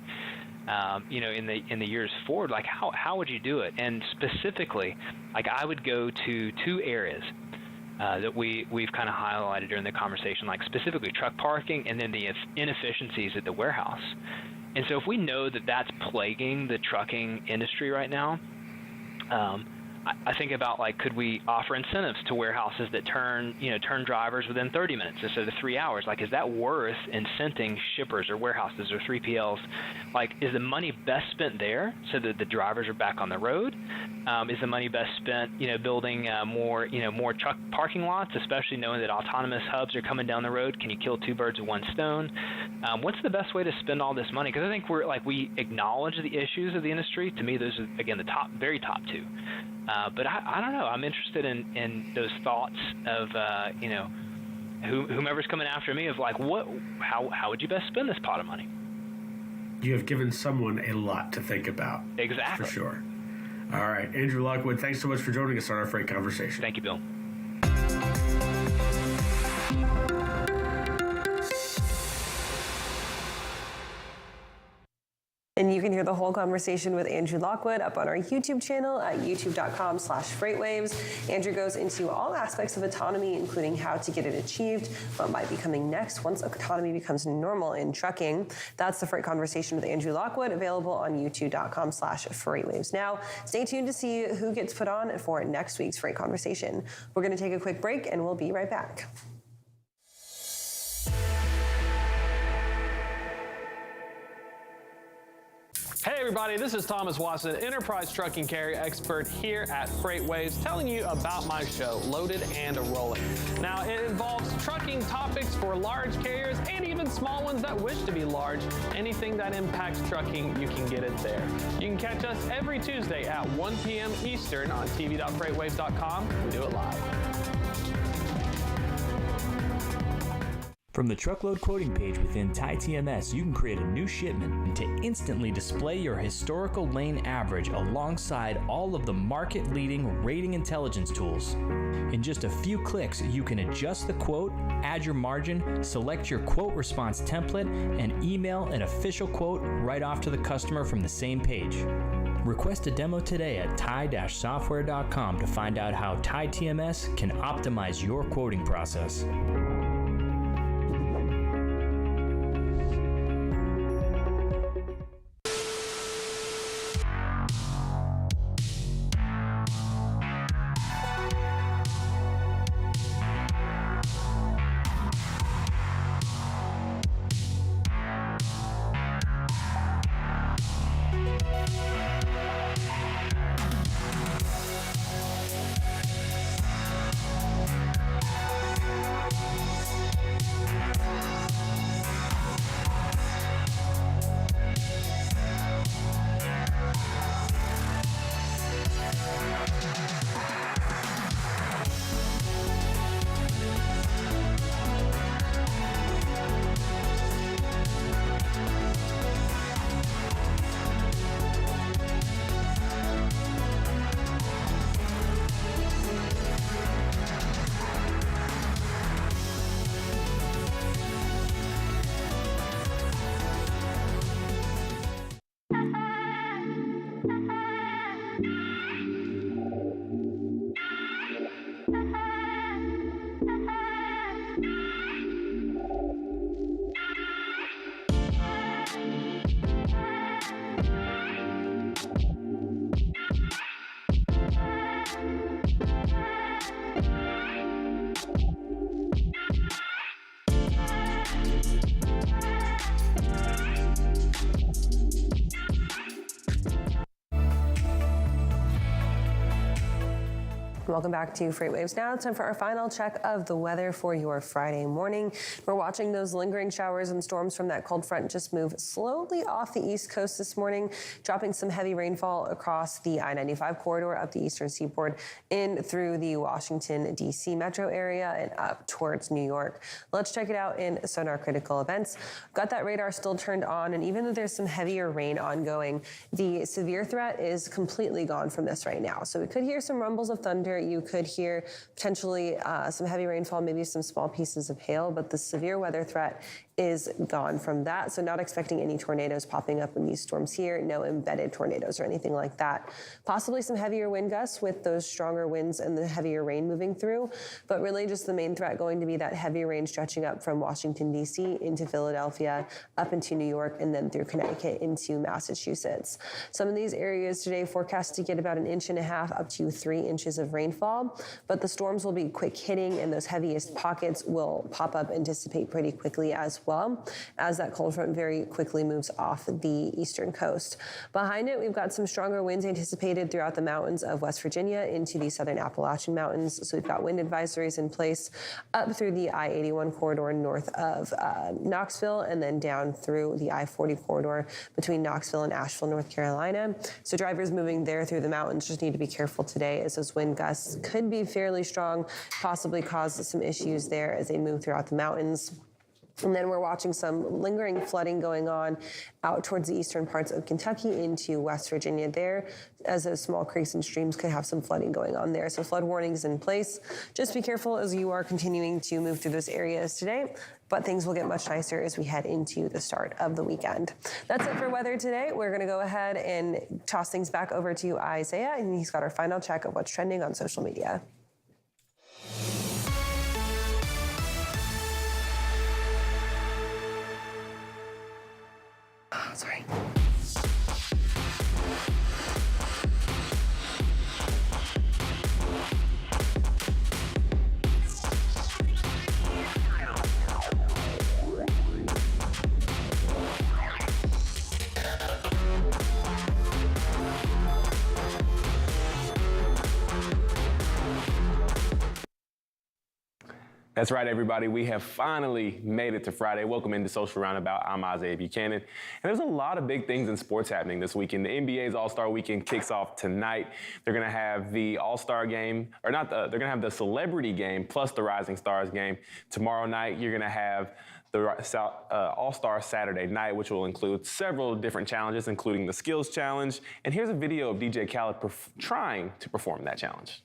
in the years forward. Like how would you do it? And specifically, like I would go to 2 areas that we've kind of highlighted during the conversation, like specifically truck parking and then the inefficiencies at the warehouse. And so if we know that that's plaguing the trucking industry right now, I think about, like, could we offer incentives to warehouses that turn drivers within 30 minutes instead of 3 hours? Like, is that worth incenting shippers or warehouses or 3PLs? Like, is the money best spent there so that the drivers are back on the road? Is the money best spent, building more truck parking lots, especially knowing that autonomous hubs are coming down the road? Can you kill 2 birds with 1 stone? What's the best way to spend all this money? Because I think we acknowledge the issues of the industry. To me, those are, again, the very top 2. But I don't know. I'm interested in those thoughts of whomever's coming after me, of like, how would you best spend this pot of money? You have given someone a lot to think about. Exactly. For sure. All right, Andrew Lockwood, thanks so much for joining us on our Freight Conversation. Thank you, Bill. And you can hear the whole conversation with Andrew Lockwood up on our YouTube channel at youtube.com/FreightWaves. Andrew goes into all aspects of autonomy, including how to get it achieved, what might be coming next once autonomy becomes normal in trucking. That's the Freight Conversation with Andrew Lockwood, available on youtube.com/FreightWaves. Now, stay tuned to see who gets put on for next week's Freight Conversation. We're going to take a quick break, and we'll be right back. Hey everybody, this is Thomas Watson, enterprise trucking carrier expert here at FreightWaves, telling you about my show, Loaded and Rolling. Now, it involves trucking topics for large carriers and even small ones that wish to be large. Anything that impacts trucking, you can get it there. You can catch us every Tuesday at 1 p.m. Eastern on tv.freightwaves.com. We do it live. From the truckload quoting page within TieTMS, you can create a new shipment to instantly display your historical lane average alongside all of the market-leading rating intelligence tools. In just a few clicks, you can adjust the quote, add your margin, select your quote response template, and email an official quote right off to the customer from the same page. Request a demo today at tie-software.com to find out how TieTMS can optimize your quoting process. Welcome back to FreightWaves Now. It's time for our final check of the weather for your Friday morning. We're watching those lingering showers and storms from that cold front just move slowly off the East Coast this morning, dropping some heavy rainfall across the I-95 corridor up the eastern seaboard in through the Washington, D.C. metro area and up towards New York. Let's check it out in Sonar Critical Events. Got that radar still turned on, and even though there's some heavier rain ongoing, the severe threat is completely gone from this right now. So we could hear some rumbles of thunder. You could hear potentially some heavy rainfall, maybe some small pieces of hail, but the severe weather threat is gone from that. So not expecting any tornadoes popping up in these storms here, no embedded tornadoes or anything like that. Possibly some heavier wind gusts with those stronger winds and the heavier rain moving through, but really just the main threat going to be that heavy rain stretching up from Washington, D.C. into Philadelphia, up into New York, and then through Connecticut into Massachusetts. Some of these areas today forecast to get about 1.5 inches up to 3 inches of rainfall, but the storms will be quick hitting and those heaviest pockets will pop up and dissipate pretty quickly as well as that cold front very quickly moves off the eastern coast. Behind it, we've got some stronger winds anticipated throughout the mountains of West Virginia into the southern Appalachian Mountains. So we've got wind advisories in place up through the I-81 corridor north of Knoxville and then down through the I-40 corridor between Knoxville and Asheville, North Carolina. So drivers moving there through the mountains just need to be careful today as those wind gusts could be fairly strong, possibly cause some issues there as they move throughout the mountains. And then we're watching some lingering flooding going on out towards the eastern parts of Kentucky into West Virginia there, as those small creeks and streams could have some flooding going on there. So flood warnings in place. Just be careful as you are continuing to move through those areas today, but things will get much nicer as we head into the start of the weekend. That's it for weather today. We're going to go ahead and toss things back over to Isaiah, and he's got our final check of what's trending on social media. Sorry. That's right, everybody. We have finally made it to Friday. Welcome into Social Roundabout. I'm Isaiah Buchanan. And there's a lot of big things in sports happening this weekend. The NBA's All-Star Weekend kicks off tonight. They're going to have the All-Star game, or not, they're going to have the Celebrity Game plus the Rising Stars game. Tomorrow night, you're going to have the All-Star Saturday Night, which will include several different challenges, including the Skills Challenge. And here's a video of DJ Khaled trying to perform that challenge.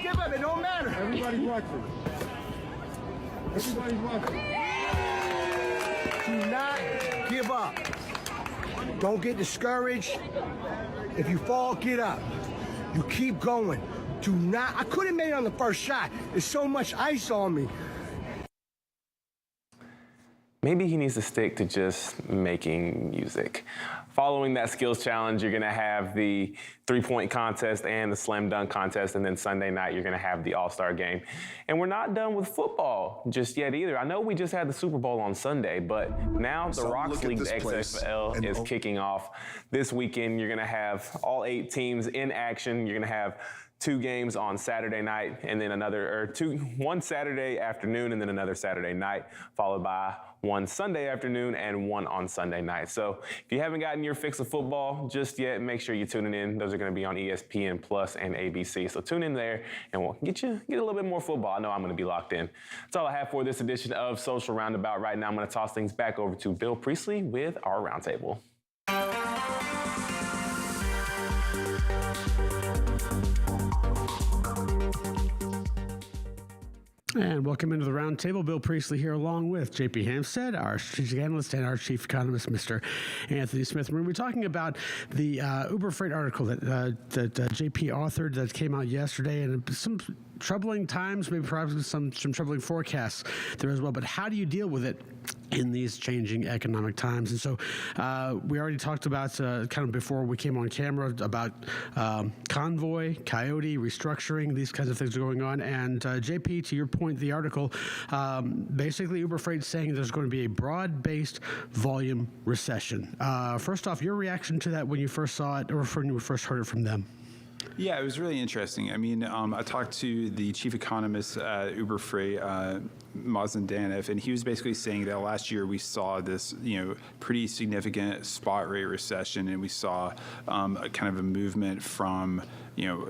Give up, it don't matter. Everybody's watching. Everybody's watching. Do not give up. Don't get discouraged. If you fall, get up. You keep going. Do not. I could have made it on the first shot. There's so much ice on me. Maybe he needs to stick to just making music. Following that skills challenge, you're gonna have the three-point contest and the slam dunk contest, and then Sunday night, you're gonna have the All-Star game. And we're not done with football just yet either. I know we just had the Super Bowl on Sunday, but now the Rocks League, the XFL, is kicking off. This weekend, you're gonna have all 8 teams in action. You're gonna have 2 games on Saturday night, and then one Saturday afternoon, and then another Saturday night, followed by one Sunday afternoon and one on Sunday night. So if you haven't gotten your fix of football just yet, make sure you're tuning in. Those are going to be on ESPN Plus and ABC. So tune in there, and we'll get a little bit more football. I know I'm going to be locked in. That's all I have for this edition of Social Roundabout. Right now, I'm going to toss things back over to Bill Priestley with our roundtable. And welcome into the round table. Bill Priestley here along with JP Hampstead, our strategic analyst, and our chief economist, Mr. Anthony Smith. We're going to be talking about the Uber Freight article that JP authored that came out yesterday, and some troubling times, maybe perhaps some troubling forecasts there as well. But how do you deal with it in these changing economic times. And so we already talked about kind of before we came on camera about Convoy, Coyote, restructuring, these kinds of things are going on. And JP, to your point, the article, basically Uber Freight saying there's going to be a broad-based volume recession. First off, your reaction to that when you first saw it or when you first heard it from them? Yeah, it was really interesting. I mean, I talked to the chief economist at Uber Freight, Mazen Danif, and he was basically saying that last year we saw this, pretty significant spot rate recession, and we saw a kind of a movement from,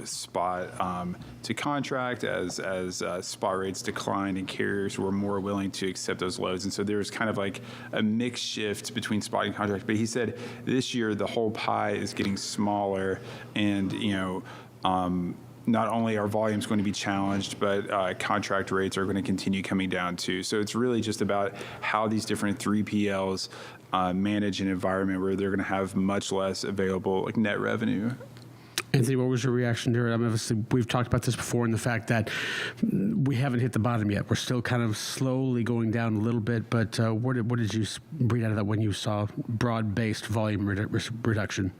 spot to contract as spot rates declined and carriers were more willing to accept those loads. And so there was kind of like a mix shift between spot and contract. But he said this year the whole pie is getting smaller, and not only are volumes going to be challenged, but contract rates are going to continue coming down too. So it's really just about how these different 3PLs manage an environment where they're going to have much less available net revenue. Anthony, what was your reaction to it? I mean, obviously, we've talked about this before, and the fact that we haven't hit the bottom yet. We're still kind of slowly going down a little bit, but what did you read out of that when you saw broad-based volume reduction?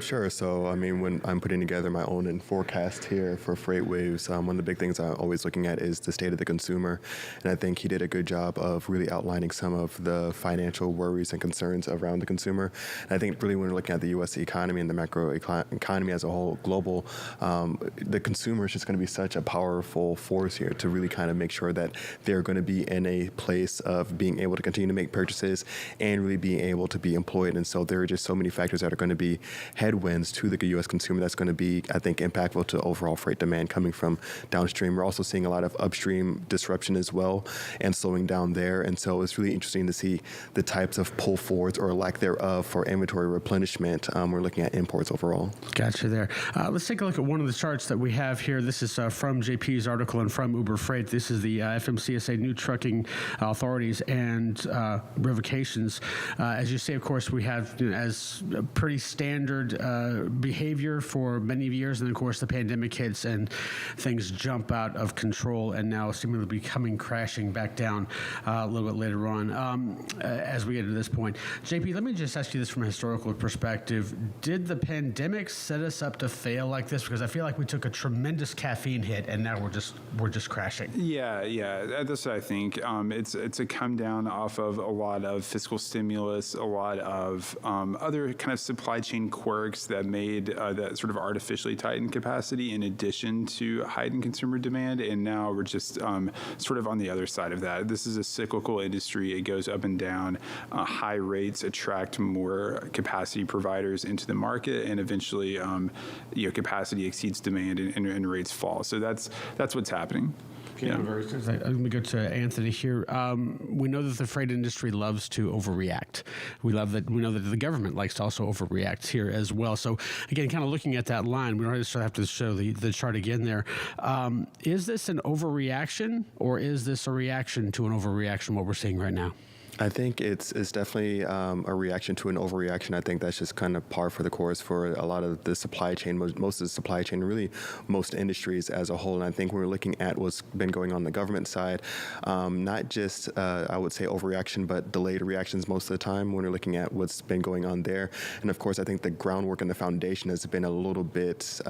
Sure. So, I mean, when I'm putting together my own forecast here for FreightWaves, one of the big things I'm always looking at is the state of the consumer. And I think he did a good job of really outlining some of the financial worries and concerns around the consumer. And I think really when we're looking at the U.S. economy and the macro economy as a whole, global, the consumer is just going to be such a powerful force here to really kind of make sure that they're going to be in a place of being able to continue to make purchases and really being able to be employed. And so there are just so many factors that are going to be headwinds to the U.S. consumer that's going to be, I think, impactful to overall freight demand coming from downstream. We're also seeing a lot of upstream disruption as well and slowing down there. And so it's really interesting to see the types of pull forwards or lack thereof for inventory replenishment. We're looking at imports overall. Gotcha there. Let's take a look at one of the charts that we have here. This is from JP's article and from Uber Freight. This is the FMCSA new trucking authorities and revocations. As you say, of course, we have as pretty standard behavior for many years, and of course the pandemic hits and things jump out of control and now seemingly be coming crashing back down a little bit later on as we get to this point. JP, let me just ask you this from a historical perspective. Did the pandemic set us up to fail like this? Because I feel like we took a tremendous caffeine hit and now we're just crashing. Yeah, that's what I think. It's a come down off of a lot of fiscal stimulus, a lot of other kind of supply chain quirks that made that sort of artificially tightened capacity in addition to heightened consumer demand. And now we're just sort of on the other side of that. This is a cyclical industry. It goes up and down. High rates attract more capacity providers into the market, and eventually capacity exceeds demand and rates fall. So that's what's happening. Yeah. Let me go to Anthony here. We know that the freight industry loves to overreact. We know that the government likes to also overreact here as well. So again, kind of looking at that line, we don't have to show the chart again there. Is this an overreaction, or is this a reaction to an overreaction, what we're seeing right now? I think it's definitely a reaction to an overreaction. I think that's just kind of par for the course for a lot of the supply chain, most of the supply chain, really most industries as a whole. And I think when we're looking at what's been going on the government side, not just, I would say, overreaction, but delayed reactions most of the time when we're looking at what's been going on there. And of course, I think the groundwork and the foundation has been a little bit,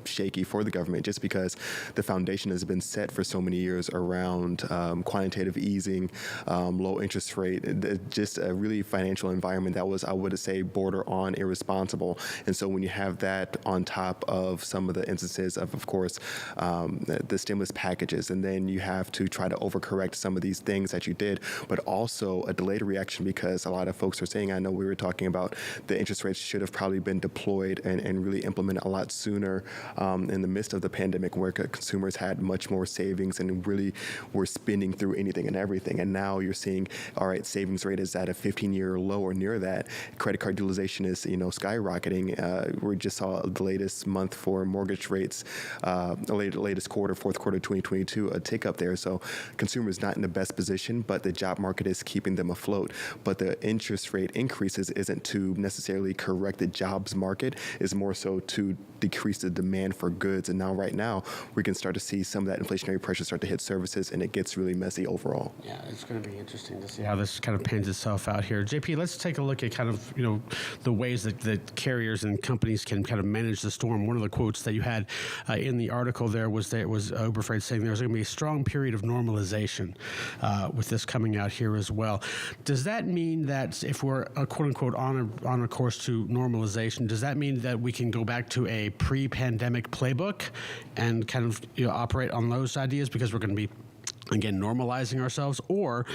shaky for the government, just because the foundation has been set for so many years around quantitative easing, low interest rate, just a really financial environment that was, I would say, border on irresponsible. And so when you have that on top of some of the instances of course, the stimulus packages, and then you have to try to overcorrect some of these things that you did, but also a delayed reaction, because a lot of folks are saying, I know we were talking about the interest rates should have probably been deployed and really implemented a lot sooner in the midst of the pandemic, where consumers had much more savings and really were spending through anything and everything. And now you're seeing, all right, savings rate is at a 15-year low or near that. Credit card utilization is, skyrocketing. We just saw the latest month for mortgage rates, the latest quarter, fourth quarter 2022, a tick up there. So consumers not in the best position, but the job market is keeping them afloat. But the interest rate increases isn't to necessarily correct the jobs market, it's more so to decrease the demand for goods. And right now, we can start to see some of that inflationary pressure start to hit services, and it gets really messy overall. Yeah, it's going to be interesting to See how this kind of pans itself out here. JP, let's take a look at kind of, the ways that carriers and companies can kind of manage the storm. One of the quotes that you had in the article there was Uber Freight saying there's going to be a strong period of normalization with this coming out here as well. Does that mean that if we're quote unquote on a course to normalization, does that mean that we can go back to a pre-pandemic playbook and kind of operate on those ideas because we're going to be, again, normalizing ourselves? Or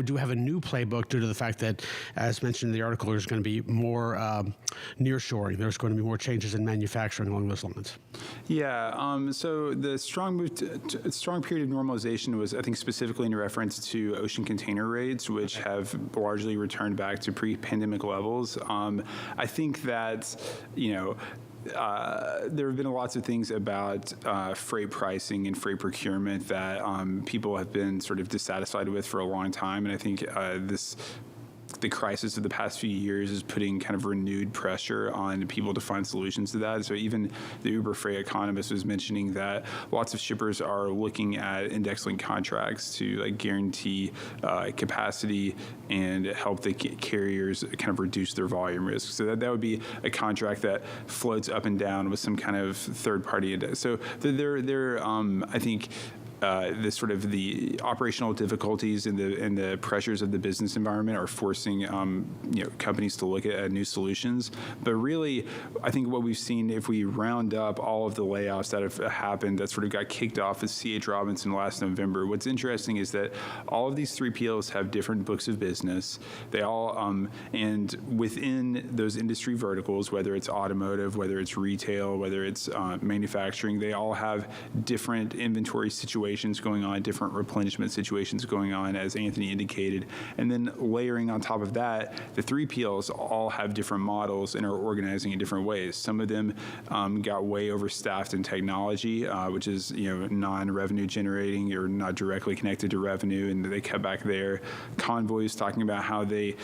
do we have a new playbook due to the fact that, as mentioned in the article, there's going to be more nearshoring, there's going to be more changes in manufacturing along those lines? Yeah, so the strong period of normalization was, I think, specifically in reference to ocean container rates, which have largely returned back to pre-pandemic levels. I think that, there have been lots of things about freight pricing and freight procurement that people have been sort of dissatisfied with for a long time, and I think the crisis of the past few years is putting kind of renewed pressure on people to find solutions to that. So even the Uber Freight economist was mentioning that lots of shippers are looking at index-linked contracts to guarantee capacity and help the carriers kind of reduce their volume risk. So that would be a contract that floats up and down with some kind of third-party index. So I think the operational difficulties and the pressures of the business environment are forcing companies to look at new solutions. But really, I think what we've seen, if we round up all of the layoffs that have happened that sort of got kicked off with C.H. Robinson last November, what's interesting is that all of these 3PLs have different books of business. They all, and within those industry verticals, whether it's automotive, whether it's retail, whether it's manufacturing, they all have different inventory situations going on, different replenishment situations going on, as Anthony indicated. And then layering on top of that, the 3PLs all have different models and are organizing in different ways. Some of them got way overstaffed in technology, which is non-revenue generating or not directly connected to revenue, and they cut back there. Convoy is talking about how they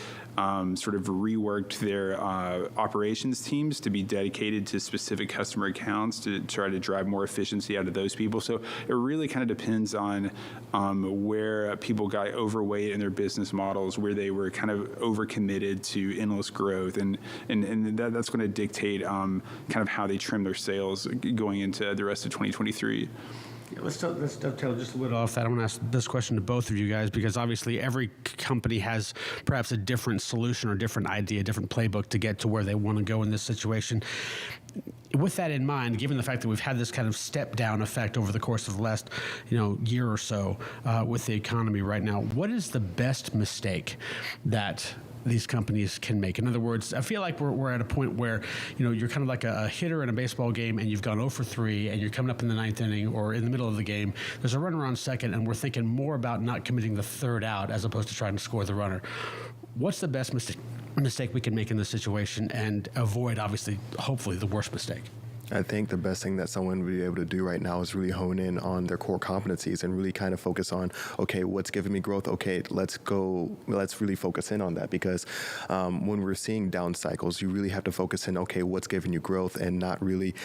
sort of reworked their operations teams to be dedicated to specific customer accounts to try to drive more efficiency out of those people. So it really kind of depends on where people got overweight in their business models, where they were kind of overcommitted to endless growth, and that's going to dictate kind of how they trim their sales going into the rest of 2023. Let's dovetail just a little off that. I want to ask this question to both of you guys, because obviously every company has perhaps a different solution or different idea, different playbook to get to where they want to go in this situation. With that in mind, given the fact that we've had this kind of step down effect over the course of the last year or so with the economy right now, what is the best mistake that these companies can make? In other words, I feel like we're at a point where, you're kind of like a hitter in a baseball game and you've gone 0 for 3 and you're coming up in the 9th inning or in the middle of the game. There's a runner on second and we're thinking more about not committing the third out as opposed to trying to score the runner. What's the best mistake we can make in this situation and avoid, obviously, hopefully, the worst mistake? I think the best thing that someone would be able to do right now is really hone in on their core competencies and really kind of focus on, okay, what's giving me growth? Okay, let's really focus in on that, because when we're seeing down cycles, you really have to focus in, okay, what's giving you growth, and not really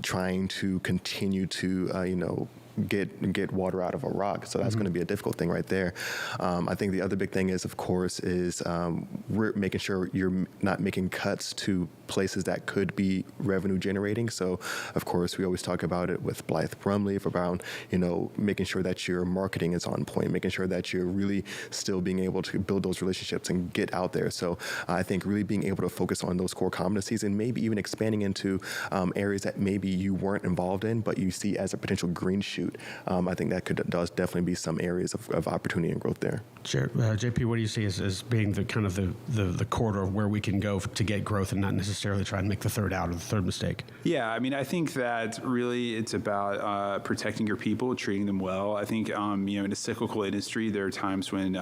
trying to continue to, get water out of a rock. So that's going to be a difficult thing right there. I think the other big thing is, of course, we're making sure you're not making cuts to places that could be revenue generating. So, of course, we always talk about it with Blythe Brumley around, making sure that your marketing is on point, making sure that you're really still being able to build those relationships and get out there. So I think really being able to focus on those core competencies and maybe even expanding into areas that maybe you weren't involved in, but you see as a potential green shoot. I think that does definitely be some areas of opportunity and growth there. Sure. JP, what do you see as being the kind of the corridor of where we can go to get growth and not necessarily try and make the third out or the third mistake? Yeah, I mean, I think that really it's about protecting your people, treating them well. I think, in a cyclical industry, there are times when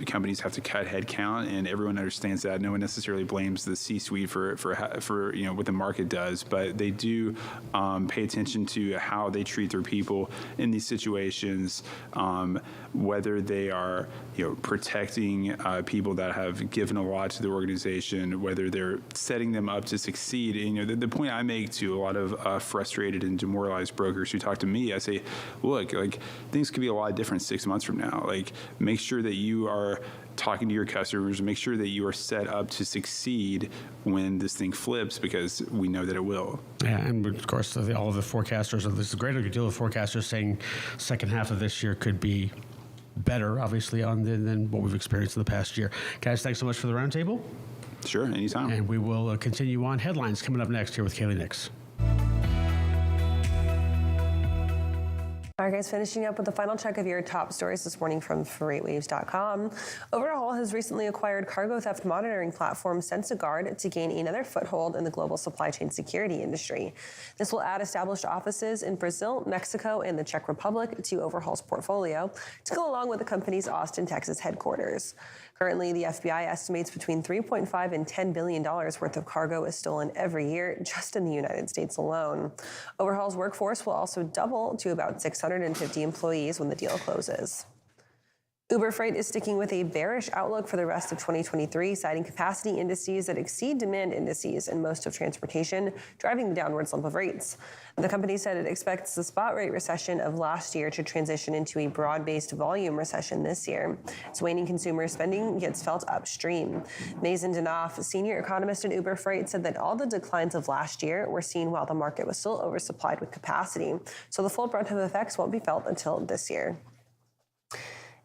companies have to cut headcount, and everyone understands that. No one necessarily blames the C-suite for what the market does, but they do pay attention to how they treat their people in these situations, whether they are protecting people that have given a lot to the organization, whether they're setting them up up to succeed. And, the point I make to a lot of frustrated and demoralized brokers who talk to me, I say, look, like things could be a lot different 6 months from now. Like, make sure that you are talking to your customers, make sure that you are set up to succeed when this thing flips, because we know that it will. Yeah, and of course, all of the forecasters, or there's a greater deal of forecasters saying second half of this year could be better, obviously, than what we've experienced in the past year. Guys, thanks so much for the roundtable. Sure, anytime. And we will continue on. Headlines coming up next here with Kaylee Nix. All right, guys, finishing up with the final check of your top stories this morning from FreightWaves.com. Overhaul has recently acquired cargo theft monitoring platform SensaGuard to gain another foothold in the global supply chain security industry. This will add established offices in Brazil, Mexico, and the Czech Republic to Overhaul's portfolio to go along with the company's Austin, Texas headquarters. Currently, the FBI estimates between $3.5 and $10 billion worth of cargo is stolen every year just in the United States alone. Overhaul's workforce will also double to about 650 employees when the deal closes. Uber Freight is sticking with a bearish outlook for the rest of 2023, citing capacity indices that exceed demand indices in most of transportation, driving the downward slump of rates. The company said it expects the spot rate recession of last year to transition into a broad-based volume recession this year, as waning consumer spending gets felt upstream. Mason Danoff, senior economist at Uber Freight, said that all the declines of last year were seen while the market was still oversupplied with capacity, so the full brunt of effects won't be felt until this year.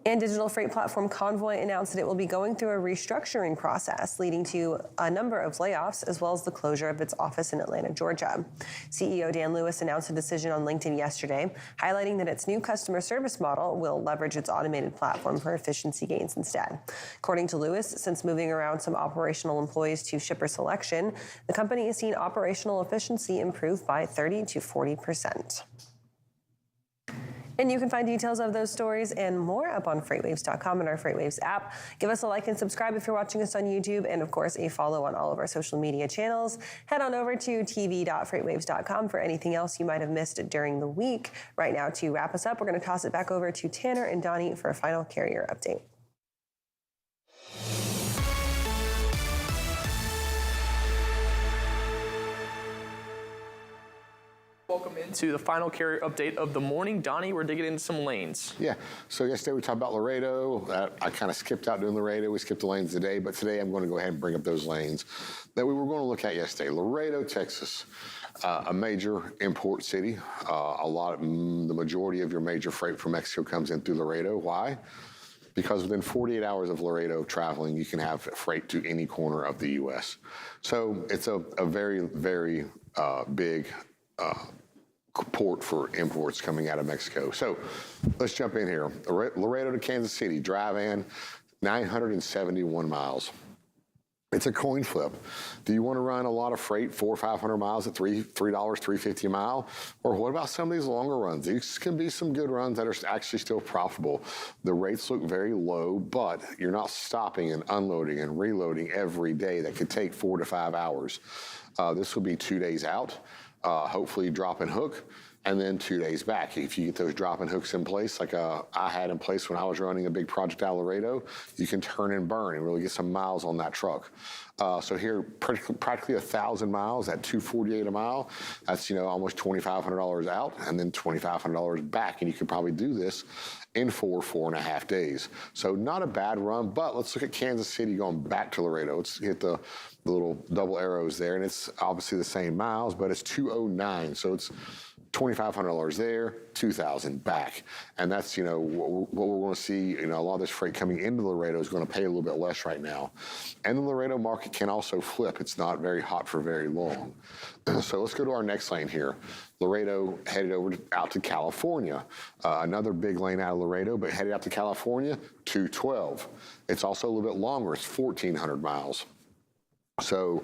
And digital freight platform Convoy announced that it will be going through a restructuring process, leading to a number of layoffs, as well as the closure of its office in Atlanta, Georgia. CEO Dan Lewis announced a decision on LinkedIn yesterday, highlighting that its new customer service model will leverage its automated platform for efficiency gains instead. According to Lewis, since moving around some operational employees to shipper selection, the company has seen operational efficiency improve by 30 to 40%. And you can find details of those stories and more up on FreightWaves.com and our FreightWaves app. Give us a like and subscribe if you're watching us on YouTube, and of course a follow on all of our social media channels. Head on over to tv.freightwaves.com for anything else you might have missed during the week. Right now, to wrap us up, we're going to toss it back over to Tanner and Donnie for a final carrier update. Welcome into the final carrier update of the morning. Donnie, we're digging into some lanes. Yeah, so yesterday we talked about Laredo. I kind of skipped out doing Laredo. We skipped the lanes today, but today I'm going to go ahead and bring up those lanes that we were going to look at yesterday. Laredo, Texas, a major import city. The majority of your major freight from Mexico comes in through Laredo. Why? Because within 48 hours of Laredo traveling, you can have freight to any corner of the U.S. So it's a very, very big port for imports coming out of Mexico. So let's jump in here. Laredo to Kansas City, drive in 971 miles. It's a coin flip. Do you want to run a lot of freight, 400 or 500 miles at $3.50 a mile? Or what about some of these longer runs? These can be some good runs that are actually still profitable. The rates look very low, but you're not stopping and unloading and reloading every day. That could take 4 to 5 hours. This will be 2 days out. Hopefully drop and hook, and then 2 days back. If you get those drop and hooks in place, like I had in place when I was running a big project out of Laredo, you can turn and burn and really get some miles on that truck. So here, practically 1,000 miles at $2.48 a mile. That's almost $2,500 out, and then $2,500 back, and you could probably do this in 4.5 days. So not a bad run, but let's look at Kansas City going back to Laredo. Let's hit the little double arrows there, and it's obviously the same miles, but it's 209. So it's $2,500 there, $2,000 back. And that's, what we're going to see, a lot of this freight coming into Laredo is going to pay a little bit less right now. And the Laredo market can also flip. It's not very hot for very long. So let's go to our next lane here. Laredo headed out to California. Another big lane out of Laredo, but headed out to California, 212. It's also a little bit longer. It's 1,400 miles. So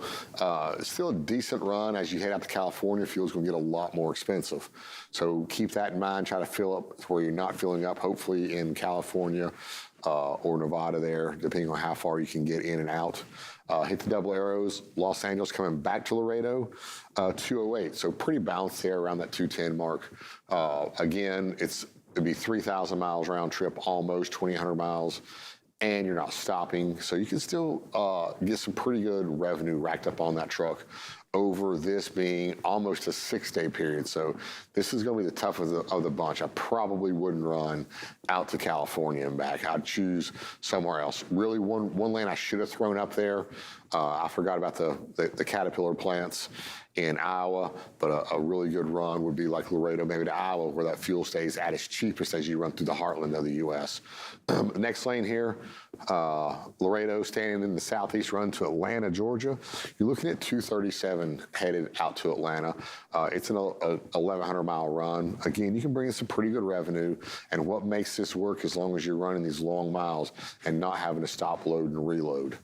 still a decent run. As you head out to California, fuel's going to get a lot more expensive. So keep that in mind. Try to fill up where you're not filling up, hopefully in California or Nevada there, depending on how far you can get in and out. Hit the double arrows. Los Angeles coming back to Laredo, 208. So pretty balanced there around that 210 mark. Again, it'd be 3,000 miles round trip, almost 2,800 miles. and you're not stopping. So you can still get some pretty good revenue racked up on that truck over this being almost a 6-day period. So this is going to be the toughest of the bunch. I probably wouldn't run out to California and back. I'd choose somewhere else. Really, one lane I should have thrown up there. I forgot about the Caterpillar plants in Iowa, but a really good run would be like Laredo, maybe to Iowa, where that fuel stays at its cheapest as you run through the heartland of the U.S. Next lane here, Laredo, staying in the southeast run to Atlanta, Georgia. You're looking at 237 headed out to Atlanta. It's an 1,100-mile run. Again, you can bring in some pretty good revenue, and what makes this work as long as you're running these long miles and not having to stop, load, and reload.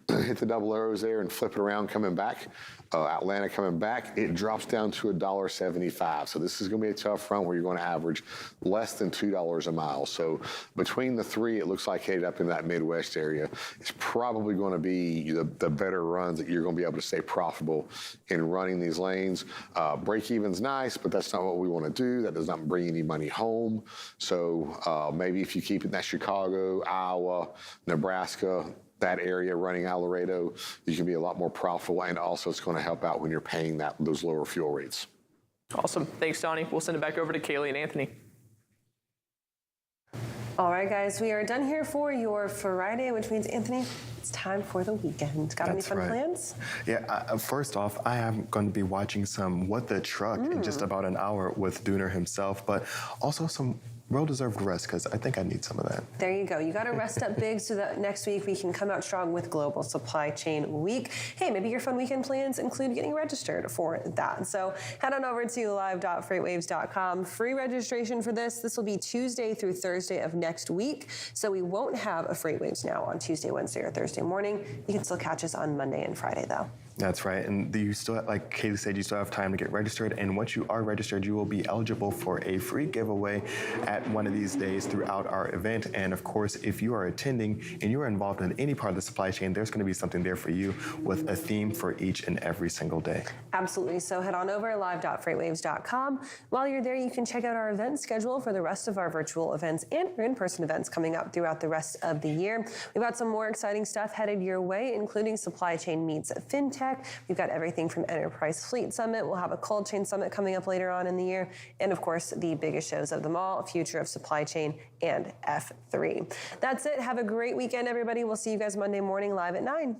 Hit the double arrows there and flip it around coming back. Atlanta coming back, it drops down to $1.75. So this is going to be a tough run where you're going to average less than $2 a mile. So between the three, it looks like headed up in that Midwest area, it's probably going to be the better runs that you're going to be able to stay profitable in running these lanes. Break even's nice, but that's not what we want to do. That does not bring any money home. So maybe if you keep it in that Chicago, Iowa, Nebraska, that area running out Laredo, you can be a lot more profitable, and also it's going to help out when you're paying those lower fuel rates. Awesome. Thanks, Donnie. We'll send it back over to Kaylee and Anthony. All right, guys, we are done here for your Friday, which means, Anthony, it's time for the weekend. Got any fun plans? Yeah, first off, I am going to be watching some What the Truck in just about an hour with Dooner himself, but also some well-deserved rest, because I think I need some of that. There you go. You got to rest up big so that next week we can come out strong with Global Supply Chain Week. Hey, maybe your fun weekend plans include getting registered for that. So head on over to live.freightwaves.com. Free registration for this. This will be Tuesday through Thursday of next week. So we won't have a FreightWaves now on Tuesday, Wednesday, or Thursday morning. You can still catch us on Monday and Friday, though. That's right, and you still, like Katie said, you still have time to get registered, and once you are registered, you will be eligible for a free giveaway at one of these days throughout our event. And of course, if you are attending and you are involved in any part of the supply chain, there's going to be something there for you with a theme for each and every single day. Absolutely, so head on over live.freightwaves.com. While you're there, you can check out our event schedule for the rest of our virtual events and our in-person events coming up throughout the rest of the year. We've got some more exciting stuff headed your way, including Supply Chain Meets FinTech. We've got everything from Enterprise Fleet Summit. We'll have a Cold Chain Summit coming up later on in the year. And of course, the biggest shows of them all, Future of Supply Chain and F3. That's it. Have a great weekend, everybody. We'll see you guys Monday morning live at 9.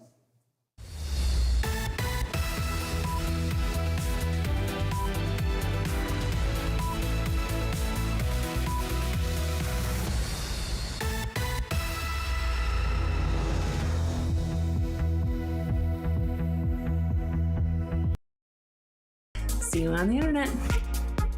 See you on the internet.